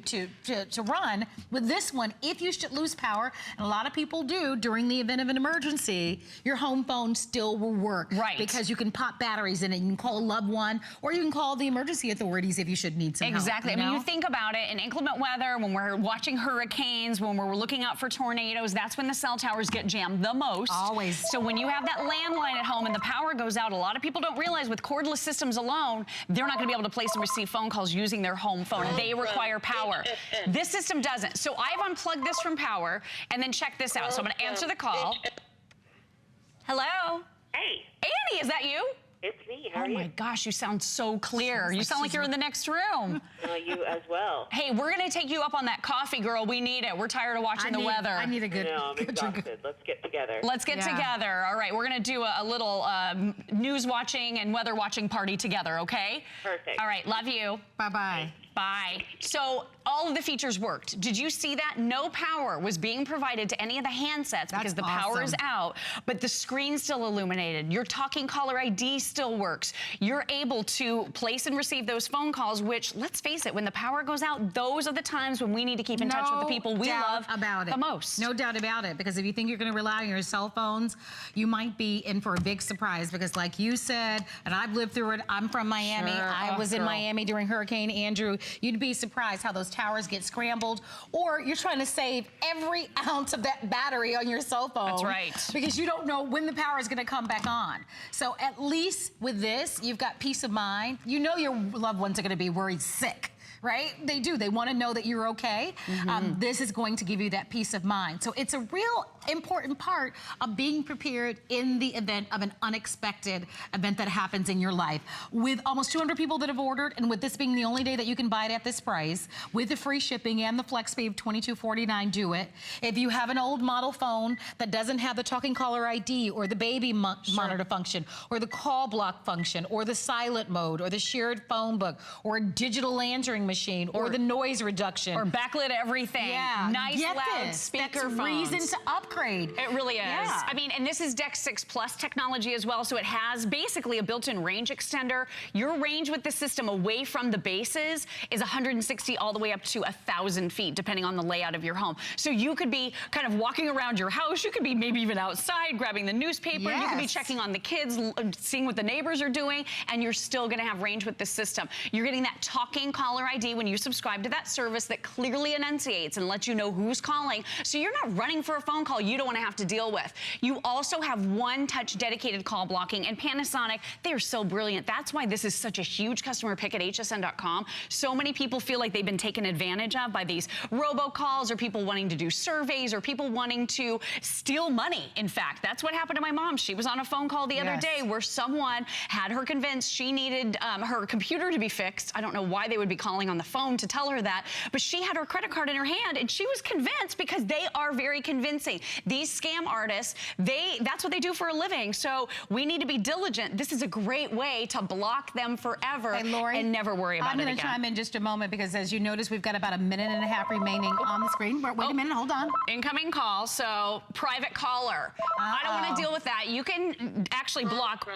run. With this one, if you should lose power, and a lot of people do during the event of an emergency, your home phone still will work. Right. Because you can pop batteries in it. You can call a loved one, or you can call the emergency authorities if you should need some help. Exactly. I mean, you think about it, in inclement weather, when we're watching hurricanes, when we're looking out for tornadoes, that's when the cell towers get jammed the most. Always. So when you have that landline at home and the power goes out, a lot of people don't realize with cordless systems alone, they're not gonna be able to place and receive phone calls using their home phone. They require power. This system doesn't. So I've unplugged this from power, and then check this out. So I'm gonna answer the call. Hello? Hey. Annie, is that you? It's me. How are you? Oh my gosh, you sound so clear. You sound like you're in the next room. You as well. Hey, we're gonna take you up on that coffee, girl. We need it. We're tired of watching the weather. I need a good... No, I'm exhausted. Let's get together. Let's get together. All right, we're gonna do a little news watching and weather watching party together, okay? Perfect. All right, love you. Bye-bye. Bye. So all of the features worked. Did you see that? No power was being provided to any of the handsets because the power is out, but the screen's still illuminated. Your talking caller ID still works. You're able to place and receive those phone calls, which, let's face it, when the power goes out, those are the times when we need to keep in touch with the people we love the most. No doubt about it, because if you think you're gonna rely on your cell phones, you might be in for a big surprise, because like you said, and I've lived through it, I'm from Miami. I was in Miami during Hurricane Andrew. You'd be surprised how those towers get scrambled, or you're trying to save every ounce of that battery on your cell phone. That's right. Because you don't know when the power is gonna come back on. So at least with this, you've got peace of mind. You know your loved ones are gonna be worried sick. Right? They do. They want to know that you're okay. This is going to give you that peace of mind. So it's a real important part of being prepared in the event of an unexpected event that happens in your life. With almost 200 people that have ordered, and with this being the only day that you can buy it at this price, with the free shipping and the flex fee of $22.49, do it. If you have an old model phone that doesn't have the talking caller ID or the baby monitor function or the call block function or the silent mode or the shared phone book or a digital answering machine or the noise reduction. Or backlit everything. Yeah. Nice loud speaker phones. That's reason to upgrade. It really is. Yeah. I mean, and this is DEX 6 Plus technology as well, so it has basically a built-in range extender. Your range with the system away from the bases is 160 all the way up to 1,000 feet, depending on the layout of your home. So you could be kind of walking around your house. You could be maybe even outside grabbing the newspaper. You could be checking on the kids, seeing what the neighbors are doing, and you're still gonna have range with the system. You're getting that talking caller ID when you subscribe to that service that clearly enunciates and lets you know who's calling. So you're not running for a phone call you don't want to have to deal with. You also have one-touch dedicated call blocking, and Panasonic, they are so brilliant. That's why this is such a huge customer pick at hsn.com. So many people feel like they've been taken advantage of by these robocalls, or people wanting to do surveys, or people wanting to steal money. In fact, that's what happened to my mom. She was on a phone call the other day where someone had her convinced she needed her computer to be fixed. I don't know why they would be calling on the phone to tell her that, but she had her credit card in her hand and she was convinced because they are very convincing. These scam artists, that's what they do for a living. So we need to be diligent. This is a great way to block them forever and never worry about it again. I'm going to chime in just a moment because as you notice, we've got about a minute and a half remaining on the screen. Wait a minute, hold on. Incoming call, so private caller. I don't want to deal with that. You can actually block.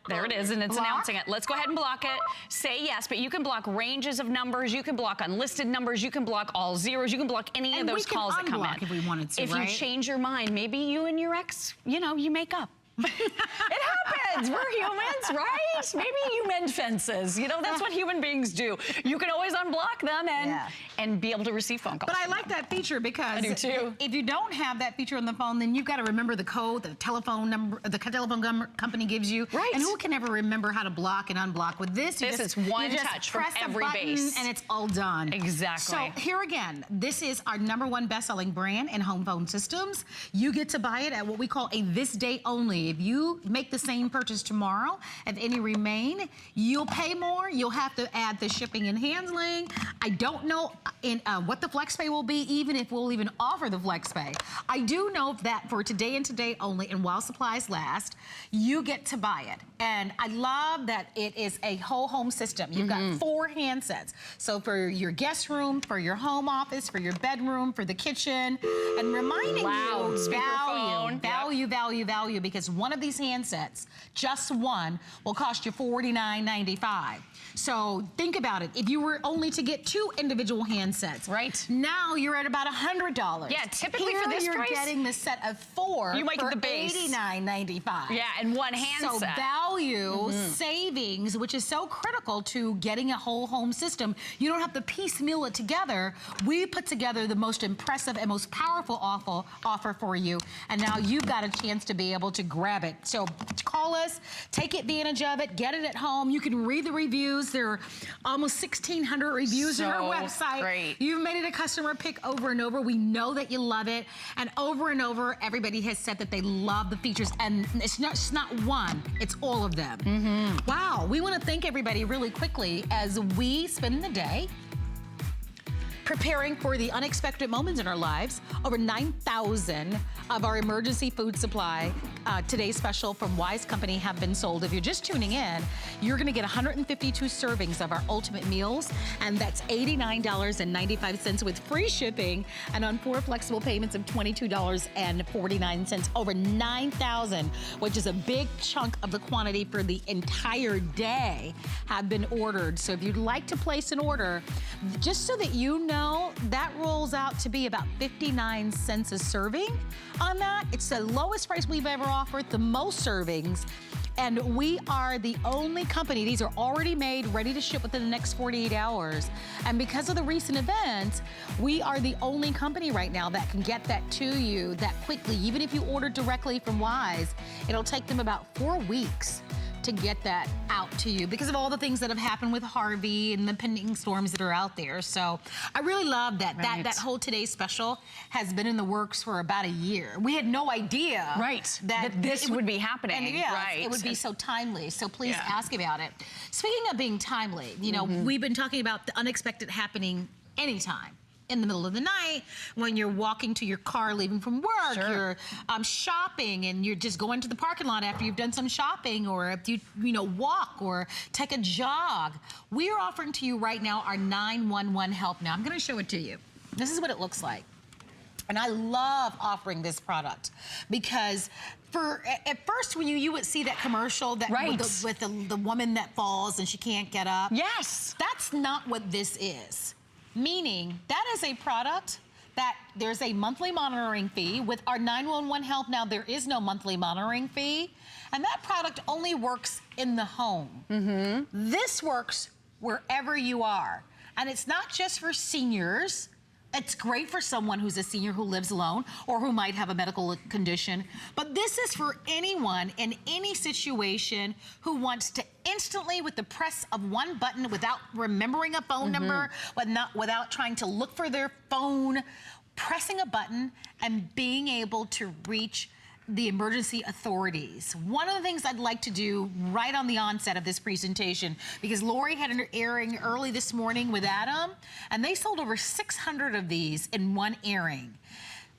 There it is, and it's announcing it. Let's go ahead and block it. Say yes, but you can block ranges of numbers. You can block unlisted numbers. You can block all zeros. You can block any of those calls that come in. If we wanted to, if you change your mind, maybe you and your ex, you make up. It happens. We're humans, right? Maybe you mend fences. That's what human beings do. You can always unblock them and be able to receive phone calls. But I like that feature because I do too. If you don't have that feature on the phone, then you've got to remember the code, the telephone number, the telephone company gives you. Right. And who can ever remember how to block and unblock? With this, is one touch from every base. And it's all done. Exactly. So here again, this is our #1 best-selling brand in home phone systems. You get to buy it at what we call a this day only. If you make the same purchase tomorrow, if any remain, you'll pay more. You'll have to add the shipping and handling. I don't know what the FlexPay will be, even if we'll even offer the FlexPay. I do know that for today and today only, and while supplies last, you get to buy it. And I love that it is a whole home system. You've got 4 handsets. So for your guest room, for your home office, for your bedroom, for the kitchen, and reminding you value, because one of these handsets, just one, will cost you $49.95. So think about it. If you were only to get 2 individual handsets, right? Now you're at about $100. Yeah, typically Here for this you're price, getting the set of 4 you might for get the base. $89.95. Yeah, and one handset. So value, savings, which is so critical to getting a whole home system. You don't have to piecemeal it together. We put together the most impressive and most powerful offer for you, and now you've got a chance to be able to grab it. So call us, take advantage of it, get it at home. You can read the reviews. There are almost 1,600 reviews on our website. Great. You've made it a customer pick over and over. We know that you love it. And over, everybody has said that they love the features. And it's not one, it's all of them. Wow, we want to thank everybody really quickly as we spend the day preparing for the unexpected moments in our lives. Over 9,000 of our emergency food supply today's special from Wise Company have been sold. If you're just tuning in, you're gonna get 152 servings of our ultimate meals, and that's $89.95 with free shipping and on 4 flexible payments of $22.49. Over 9,000, which is a big chunk of the quantity for the entire day, have been ordered. So if you'd like to place an order, just so that you know, that rolls out to be about 59 cents a serving on that. It's the lowest price we've ever offered, the most servings. And we are the only company, these are already made, ready to ship within the next 48 hours. And because of the recent events, we are the only company right now that can get that to you that quickly. Even if you order directly from Wise, it'll take them about 4 weeks to get that out to you because of all the things that have happened with Harvey and the pending storms that are out there. So I really love that. Right. That whole Today Special has been in the works for about a year. We had no idea that this would be happening. And it would be so timely. So please ask about it. Speaking of being timely, we've been talking about the unexpected happening anytime. In the middle of the night, when you're walking to your car leaving from work, you're shopping and you're just going to the parking lot after you've done some shopping, or if you walk or take a jog. We are offering to you right now our 911 help. Now I'm going to show it to you. This is what it looks like. And I love offering this product because at first when you would see that commercial that with the woman that falls and she can't get up. Yes. That's not what this is. Meaning that is a product that there's a monthly monitoring fee. With our 911 help now, there is no monthly monitoring fee. And that product only works in the home. This works wherever you are. And it's not just for seniors. It's great for someone who's a senior who lives alone or who might have a medical condition. But this is for anyone in any situation who wants to instantly, with the press of one button, without remembering a phone number, without trying to look for their phone, pressing a button and being able to reach the emergency authorities. One of the things I'd like to do right on the onset of this presentation, because Lori had an airing early this morning with Adam, and they sold over 600 of these in one airing.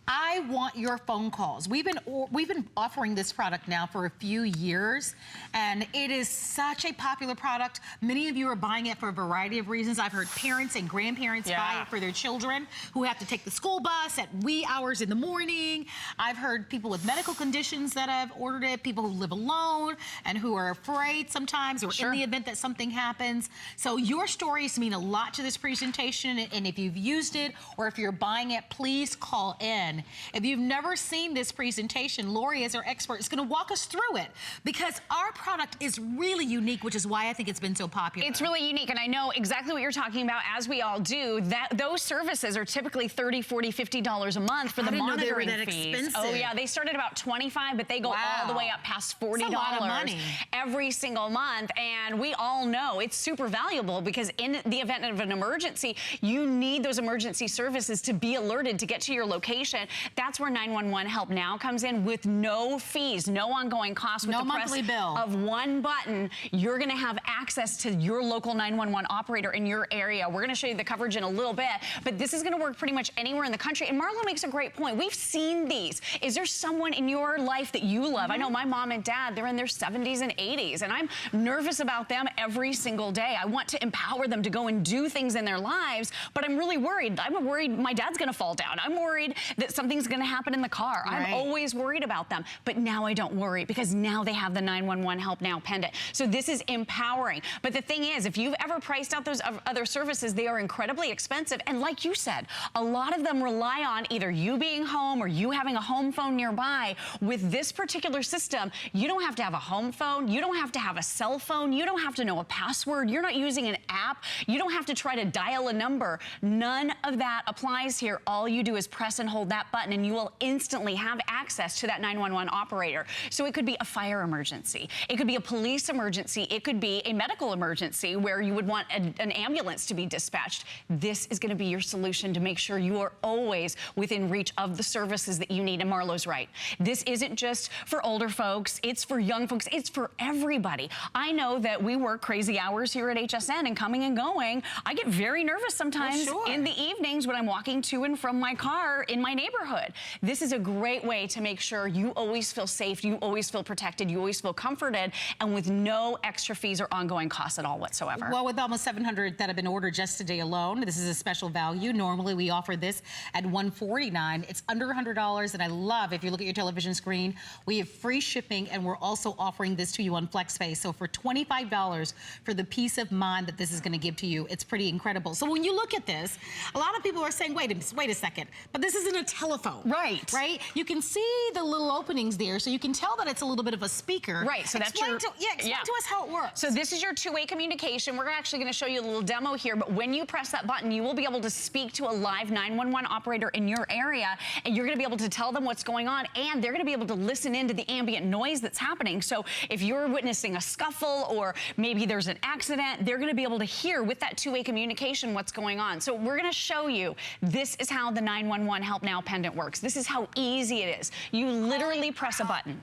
I want your phone calls. We've been offering this product now for a few years, and it is such a popular product. Many of you are buying it for a variety of reasons. I've heard parents and grandparents buy it for their children who have to take the school bus at wee hours in the morning. I've heard people with medical conditions that have ordered it, people who live alone and who are afraid sometimes, or in the event that something happens. So your stories mean a lot to this presentation, and if you've used it or if you're buying it, please call in. If you've never seen this presentation, Lori, as our expert, is going to walk us through it, because our product is really unique, which is why I think it's been so popular. It's really unique, and I know exactly what you're talking about, as we all do. Those services are typically $30, $40, $50 a month for the monitoring fees. Expensive. Oh yeah, they start at about $25, but they go all the way up past $40 That's a lot of money. every single month. And we all know it's super valuable, because in the event of an emergency, you need those emergency services to be alerted to get to your location. That's where 911 Help Now comes in, with no fees, no ongoing costs. With no the monthly press bill of one button, you're going to have access to your local 911 operator in your area. We're going to show you the coverage in a little bit, but this is going to work pretty much anywhere in the country. And Marlo makes a great point. We've seen these. Is there someone in your life that you love? I know my mom and dad, they're in their 70s and 80s, and I'm nervous about them every single day. I want to empower them to go and do things in their lives, but I'm really worried. I'm worried my dad's going to fall down. I'm worried that something's going to happen in the car. I'm always worried about them, but now I don't worry, because now they have the 911 Help Now pendant. So this is empowering. But the thing is, if you've ever priced out those other services, they are incredibly expensive. And like you said, a lot of them rely on either you being home or you having a home phone nearby. With this particular system, you don't have to have a home phone. You don't have to have a cell phone. You don't have to know a password. You're not using an app. You don't have to try to dial a number. None of that applies here. All you do is press and hold that button, and you will instantly have access to that 911 operator. So it could be a fire emergency. It could be a police emergency. It could be a medical emergency where you would want an ambulance to be dispatched. This is going to be your solution to make sure you are always within reach of the services that you need. And Marlo's right. This isn't just for older folks. It's for young folks. It's for everybody. I know that we work crazy hours here at HSN, and coming and going, I get very nervous sometimes in the evenings when I'm walking to and from my car in my neighborhood. This is a great way to make sure you always feel safe, you always feel protected, you always feel comforted, and with no extra fees or ongoing costs at all whatsoever. Well, with almost 700 that have been ordered just today alone, this is a special value. Normally we offer this at $149. It's under $100, and I love, if you look at your television screen, we have free shipping, and we're also offering this to you on FlexPay. So for $25 for the peace of mind that this is going to give to you, it's pretty incredible. So when you look at this, a lot of people are saying, wait a second, but this isn't a telephone. Right? You can see the little openings there, so you can tell that it's a little bit of a speaker. Right, so that's your... Explain to us how it works. So this is your two-way communication. We're actually going to show you a little demo here, but when you press that button, you will be able to speak to a live 911 operator in your area, and you're going to be able to tell them what's going on, and they're going to be able to listen into the ambient noise that's happening. So if you're witnessing a scuffle, or maybe there's an accident, they're going to be able to hear with that two-way communication what's going on. So we're going to show you, this is how the 911 Help Now pendant works. This is how easy it is. You literally press a button.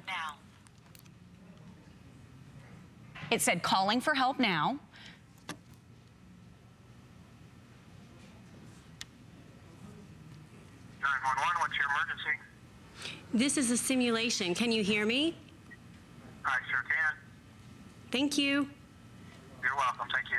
It said calling for help now. What's your emergency? This is a simulation. Can you hear me? I sure can. Thank you. You're welcome. Thank you.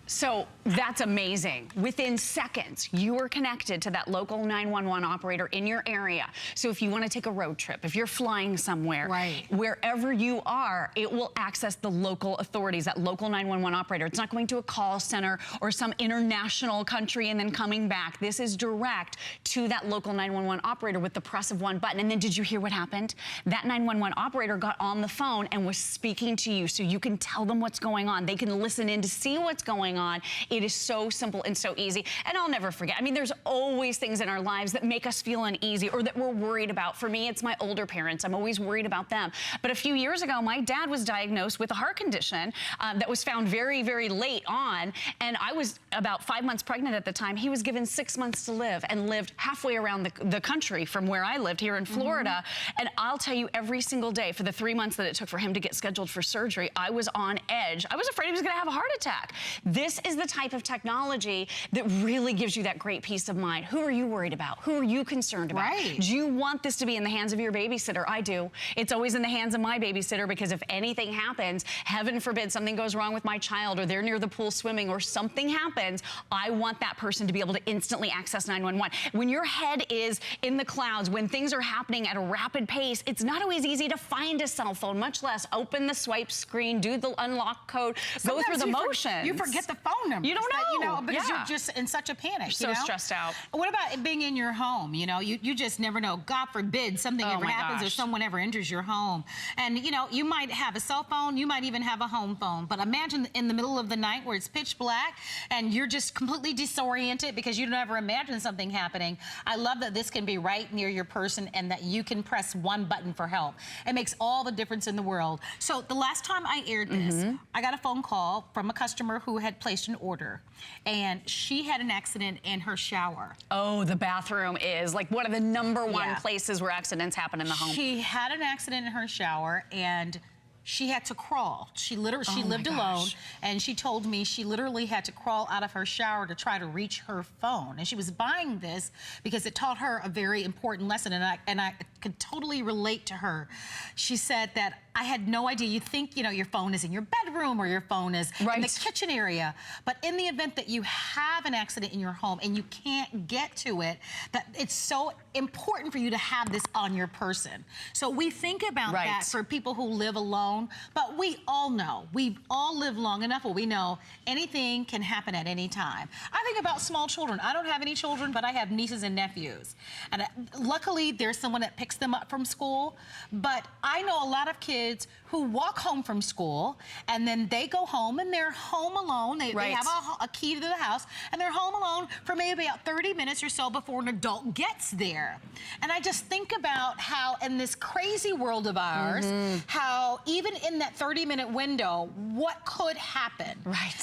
So that's amazing. Within seconds, you are connected to that local 911 operator in your area. So if you want to take a road trip, if you're flying somewhere, wherever you are, it will access the local authorities, that local 911 operator. It's not going to a call center or some international country and then coming back. This is direct to that local 911 operator with the press of one button. And then did you hear what happened? That 911 operator got on the phone and was speaking to you, so you can tell them what's going on. They can listen in to see what's going on. It is so simple and so easy. And I'll never forget. I mean, there's always things in our lives that make us feel uneasy or that we're worried about. For me, it's my older parents. I'm always worried about them. But a few years ago, my dad was diagnosed with a heart condition that was found very, very late on. And I was about 5 months pregnant at the time. He was given 6 months to live and lived halfway around the country from where I lived here in Florida. And I'll tell you, every single day for the 3 months that it took for him to get scheduled for surgery, I was on edge. I was afraid he was going to have a heart attack. This is the type of technology that really gives you that great peace of mind. Who are you worried about? Who are you concerned about? Right. Do you want this to be in the hands of your babysitter? I do. It's always in the hands of my babysitter, because if anything happens, heaven forbid something goes wrong with my child, or they're near the pool swimming, or something happens, I want that person to be able to instantly access 911. When your head is in the clouds, when things are happening at a rapid pace, it's not always easy to find a cell phone, much less open the swipe screen, do the unlock code, go through the motions. You forget the phone number. You don't know. Because you're just in such a panic. So stressed out. What about being in your home? You just never know. God forbid something ever happens or someone ever enters your home. And you might have a cell phone, you might even have a home phone. But imagine in the middle of the night where it's pitch black and you're just completely disoriented because you never imagined something happening. I love that this can be right near your person and that you can press one button for help. It makes all the difference in the world. So the last time I aired this, I got a phone call from a customer who had placed an order, and she had an accident in her shower. Oh, the bathroom is like one of the #1 places where accidents happen in the home. She had an accident in her shower, and she had to crawl. She lived alone, and she told me she literally had to crawl out of her shower to try to reach her phone. And she was buying this because it taught her a very important lesson, and I could totally relate to her. She said that I had no idea. You think, your phone is in your bedroom or your phone is in the kitchen area. But in the event that you have an accident in your home and you can't get to it, that it's so important for you to have this on your person. So we think about that for people who live alone, but we all know, we all live long enough where we know anything can happen at any time. I think about small children. I don't have any children, but I have nieces and nephews. And luckily, there's someone that picks them up from school. But I know a lot of kids who walk home from school, and then they go home and they're home alone. They have a key to the house, and they're home alone for maybe about 30 minutes or so before an adult gets there. And I just think about how in this crazy world of ours, how even in that 30-minute window, what could happen?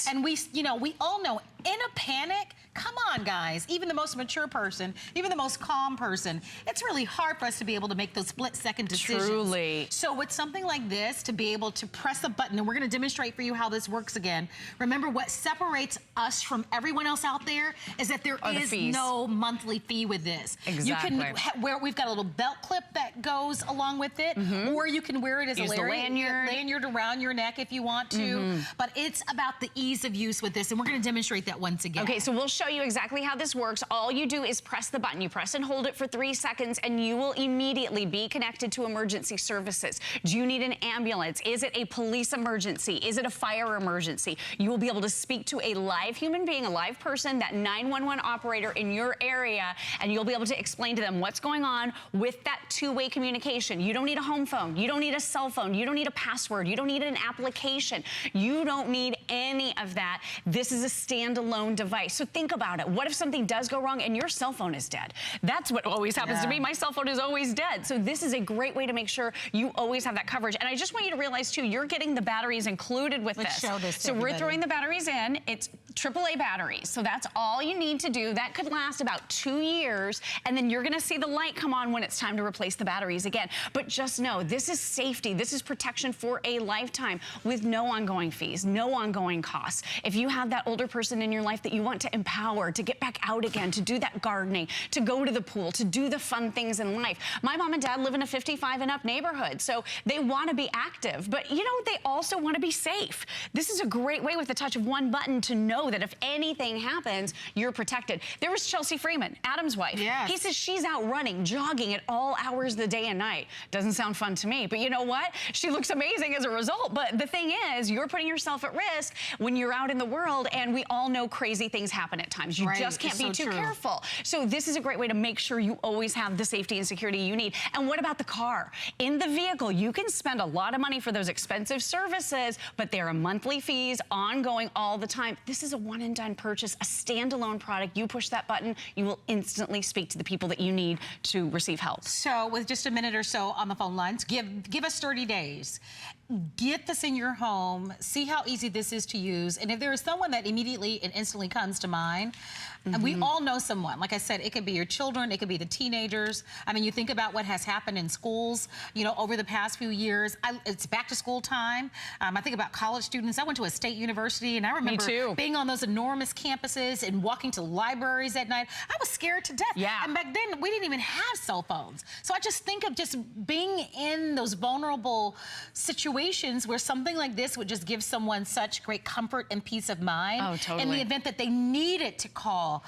And we all know in a panic, come on, guys, even the most mature person, even the most calm person, it's really hard for us to be able to make those split-second decisions. Truly. So with something like this, to be able to press a button, and we're going to demonstrate for you how this works again. Remember, what separates us from everyone else out there is that there is no monthly fee with this. Exactly. You can we've got a little belt clip that goes along with it, or you can wear it as a lanyard around your neck if you want to. But it's about the ease of use with this, and we're going to demonstrate that once again. Okay, so we'll show you exactly how this works. All you do is press the button. You press and hold it for 3 seconds, and you will immediately be connected to emergency services. Do you need an ambulance? Is it a police emergency? Is it a fire emergency? You will be able to speak to a live human being, a live person, that 911 operator in your area, and you'll be able to explain to them what's going on with that two-way communication. You don't need a home phone. You don't need a cell phone. You don't need a password. You don't need an application. You don't need any of that. This is a standalone device. So think about it. What if something does go wrong and your cell phone is dead? That's what always happens to me. My cell phone is always dead. So this is a great way to make sure you always have that coverage. And I just want you to realize, too, you're getting the batteries included with this. Show this so we're throwing the batteries in. It's AAA batteries. So that's all you need to do. That could last about 2 years. And then you're going to see the light come on when it's time to replace the batteries again. But just know, this is safety. This is protection for a lifetime with no ongoing fees, no ongoing costs. If you have that older person in your life that you want to empower, to get back out again, to do that gardening, to go to the pool, to do the fun things in life. My mom and dad live in a 55 and up neighborhood, so they want to be active, but they also want to be safe. This is a great way with the touch of one button to know that if anything happens, you're protected. There was Chelsea Freeman, Adam's wife. He says she's out running, jogging at all hours of the day and night. Doesn't sound fun to me, but you know what? She looks amazing as a result. But the thing is, you're putting yourself at risk when you're out in the world, and we all know crazy things happen at times. You just can't be too careful. So this is a great way to make sure you always have the safety and security you need. And what about the car? In the vehicle, you can spend a lot of money for those expensive services, but there are monthly fees ongoing all the time. This is a a one and done purchase, a standalone product. You push that button, you will instantly speak to the people that you need to receive help. So with just a minute or so on the phone lines, give us 30 days. Get this in your home, see how easy this is to use, and if there is someone that immediately and instantly comes to mind, and we all know someone. Like I said, it could be your children, it could be the teenagers. I mean, you think about what has happened in schools, you know, over the past few years. It's back to school time. I think about college students. I went to a state university, and I remember being on those enormous campuses and walking to libraries at night. I was scared to death. Yeah. And back then, we didn't even have cell phones. So I just think of just being in those vulnerable situations where something like this would just give someone such great comfort and peace of mind. Oh, totally. In the event that they needed to call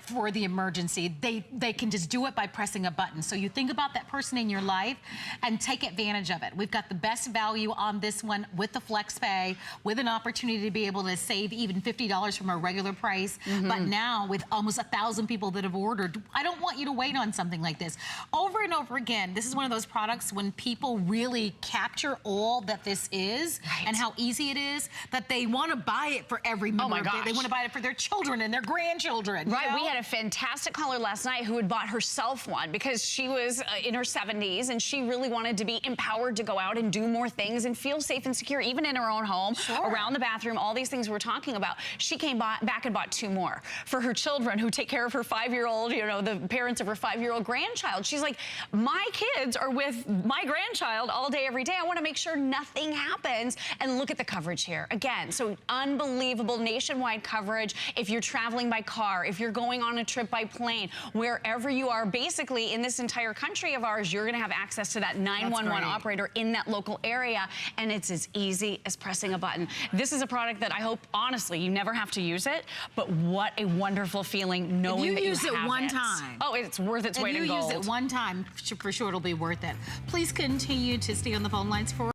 for the emergency, they can just do it by pressing a button. So you think about that person in your life and take advantage of it. We've got the best value on this one with the flex pay, with an opportunity to be able to save even $50 from a regular price. But now with almost 1,000 people that have ordered, I don't want you to wait on something like this. Over and over again, this is one of those products when people really capture all that this is and how easy it is, that they want to buy it for every member. Oh my gosh. They want to buy it for their children and their grandchildren. Right, you know? we had a fantastic caller last night who had bought herself one because she was in her 70s and she really wanted to be empowered to go out and do more things and feel safe and secure, even in her own home, around the bathroom, all these things we're talking about. She came back and bought 2 more for her children who take care of her 5-year-old, you know, the parents of her 5-year-old grandchild. She's like, my kids are with my grandchild all day, every day. I want to make sure nothing happens. And look at the coverage here. Again, so unbelievable nationwide coverage. If you're traveling by car, if you're going on a trip by plane, wherever you are, basically in this entire country of ours, you're going to have access to that 911 operator in that local area, and it's as easy as pressing a button. This is a product that I hope, honestly, you never have to use it, but what a wonderful feeling knowing that you have it. If you use it one time. Oh, it's worth its weight in gold. If you use it one time, for sure it'll be worth it. Please continue to stay on the phone lines for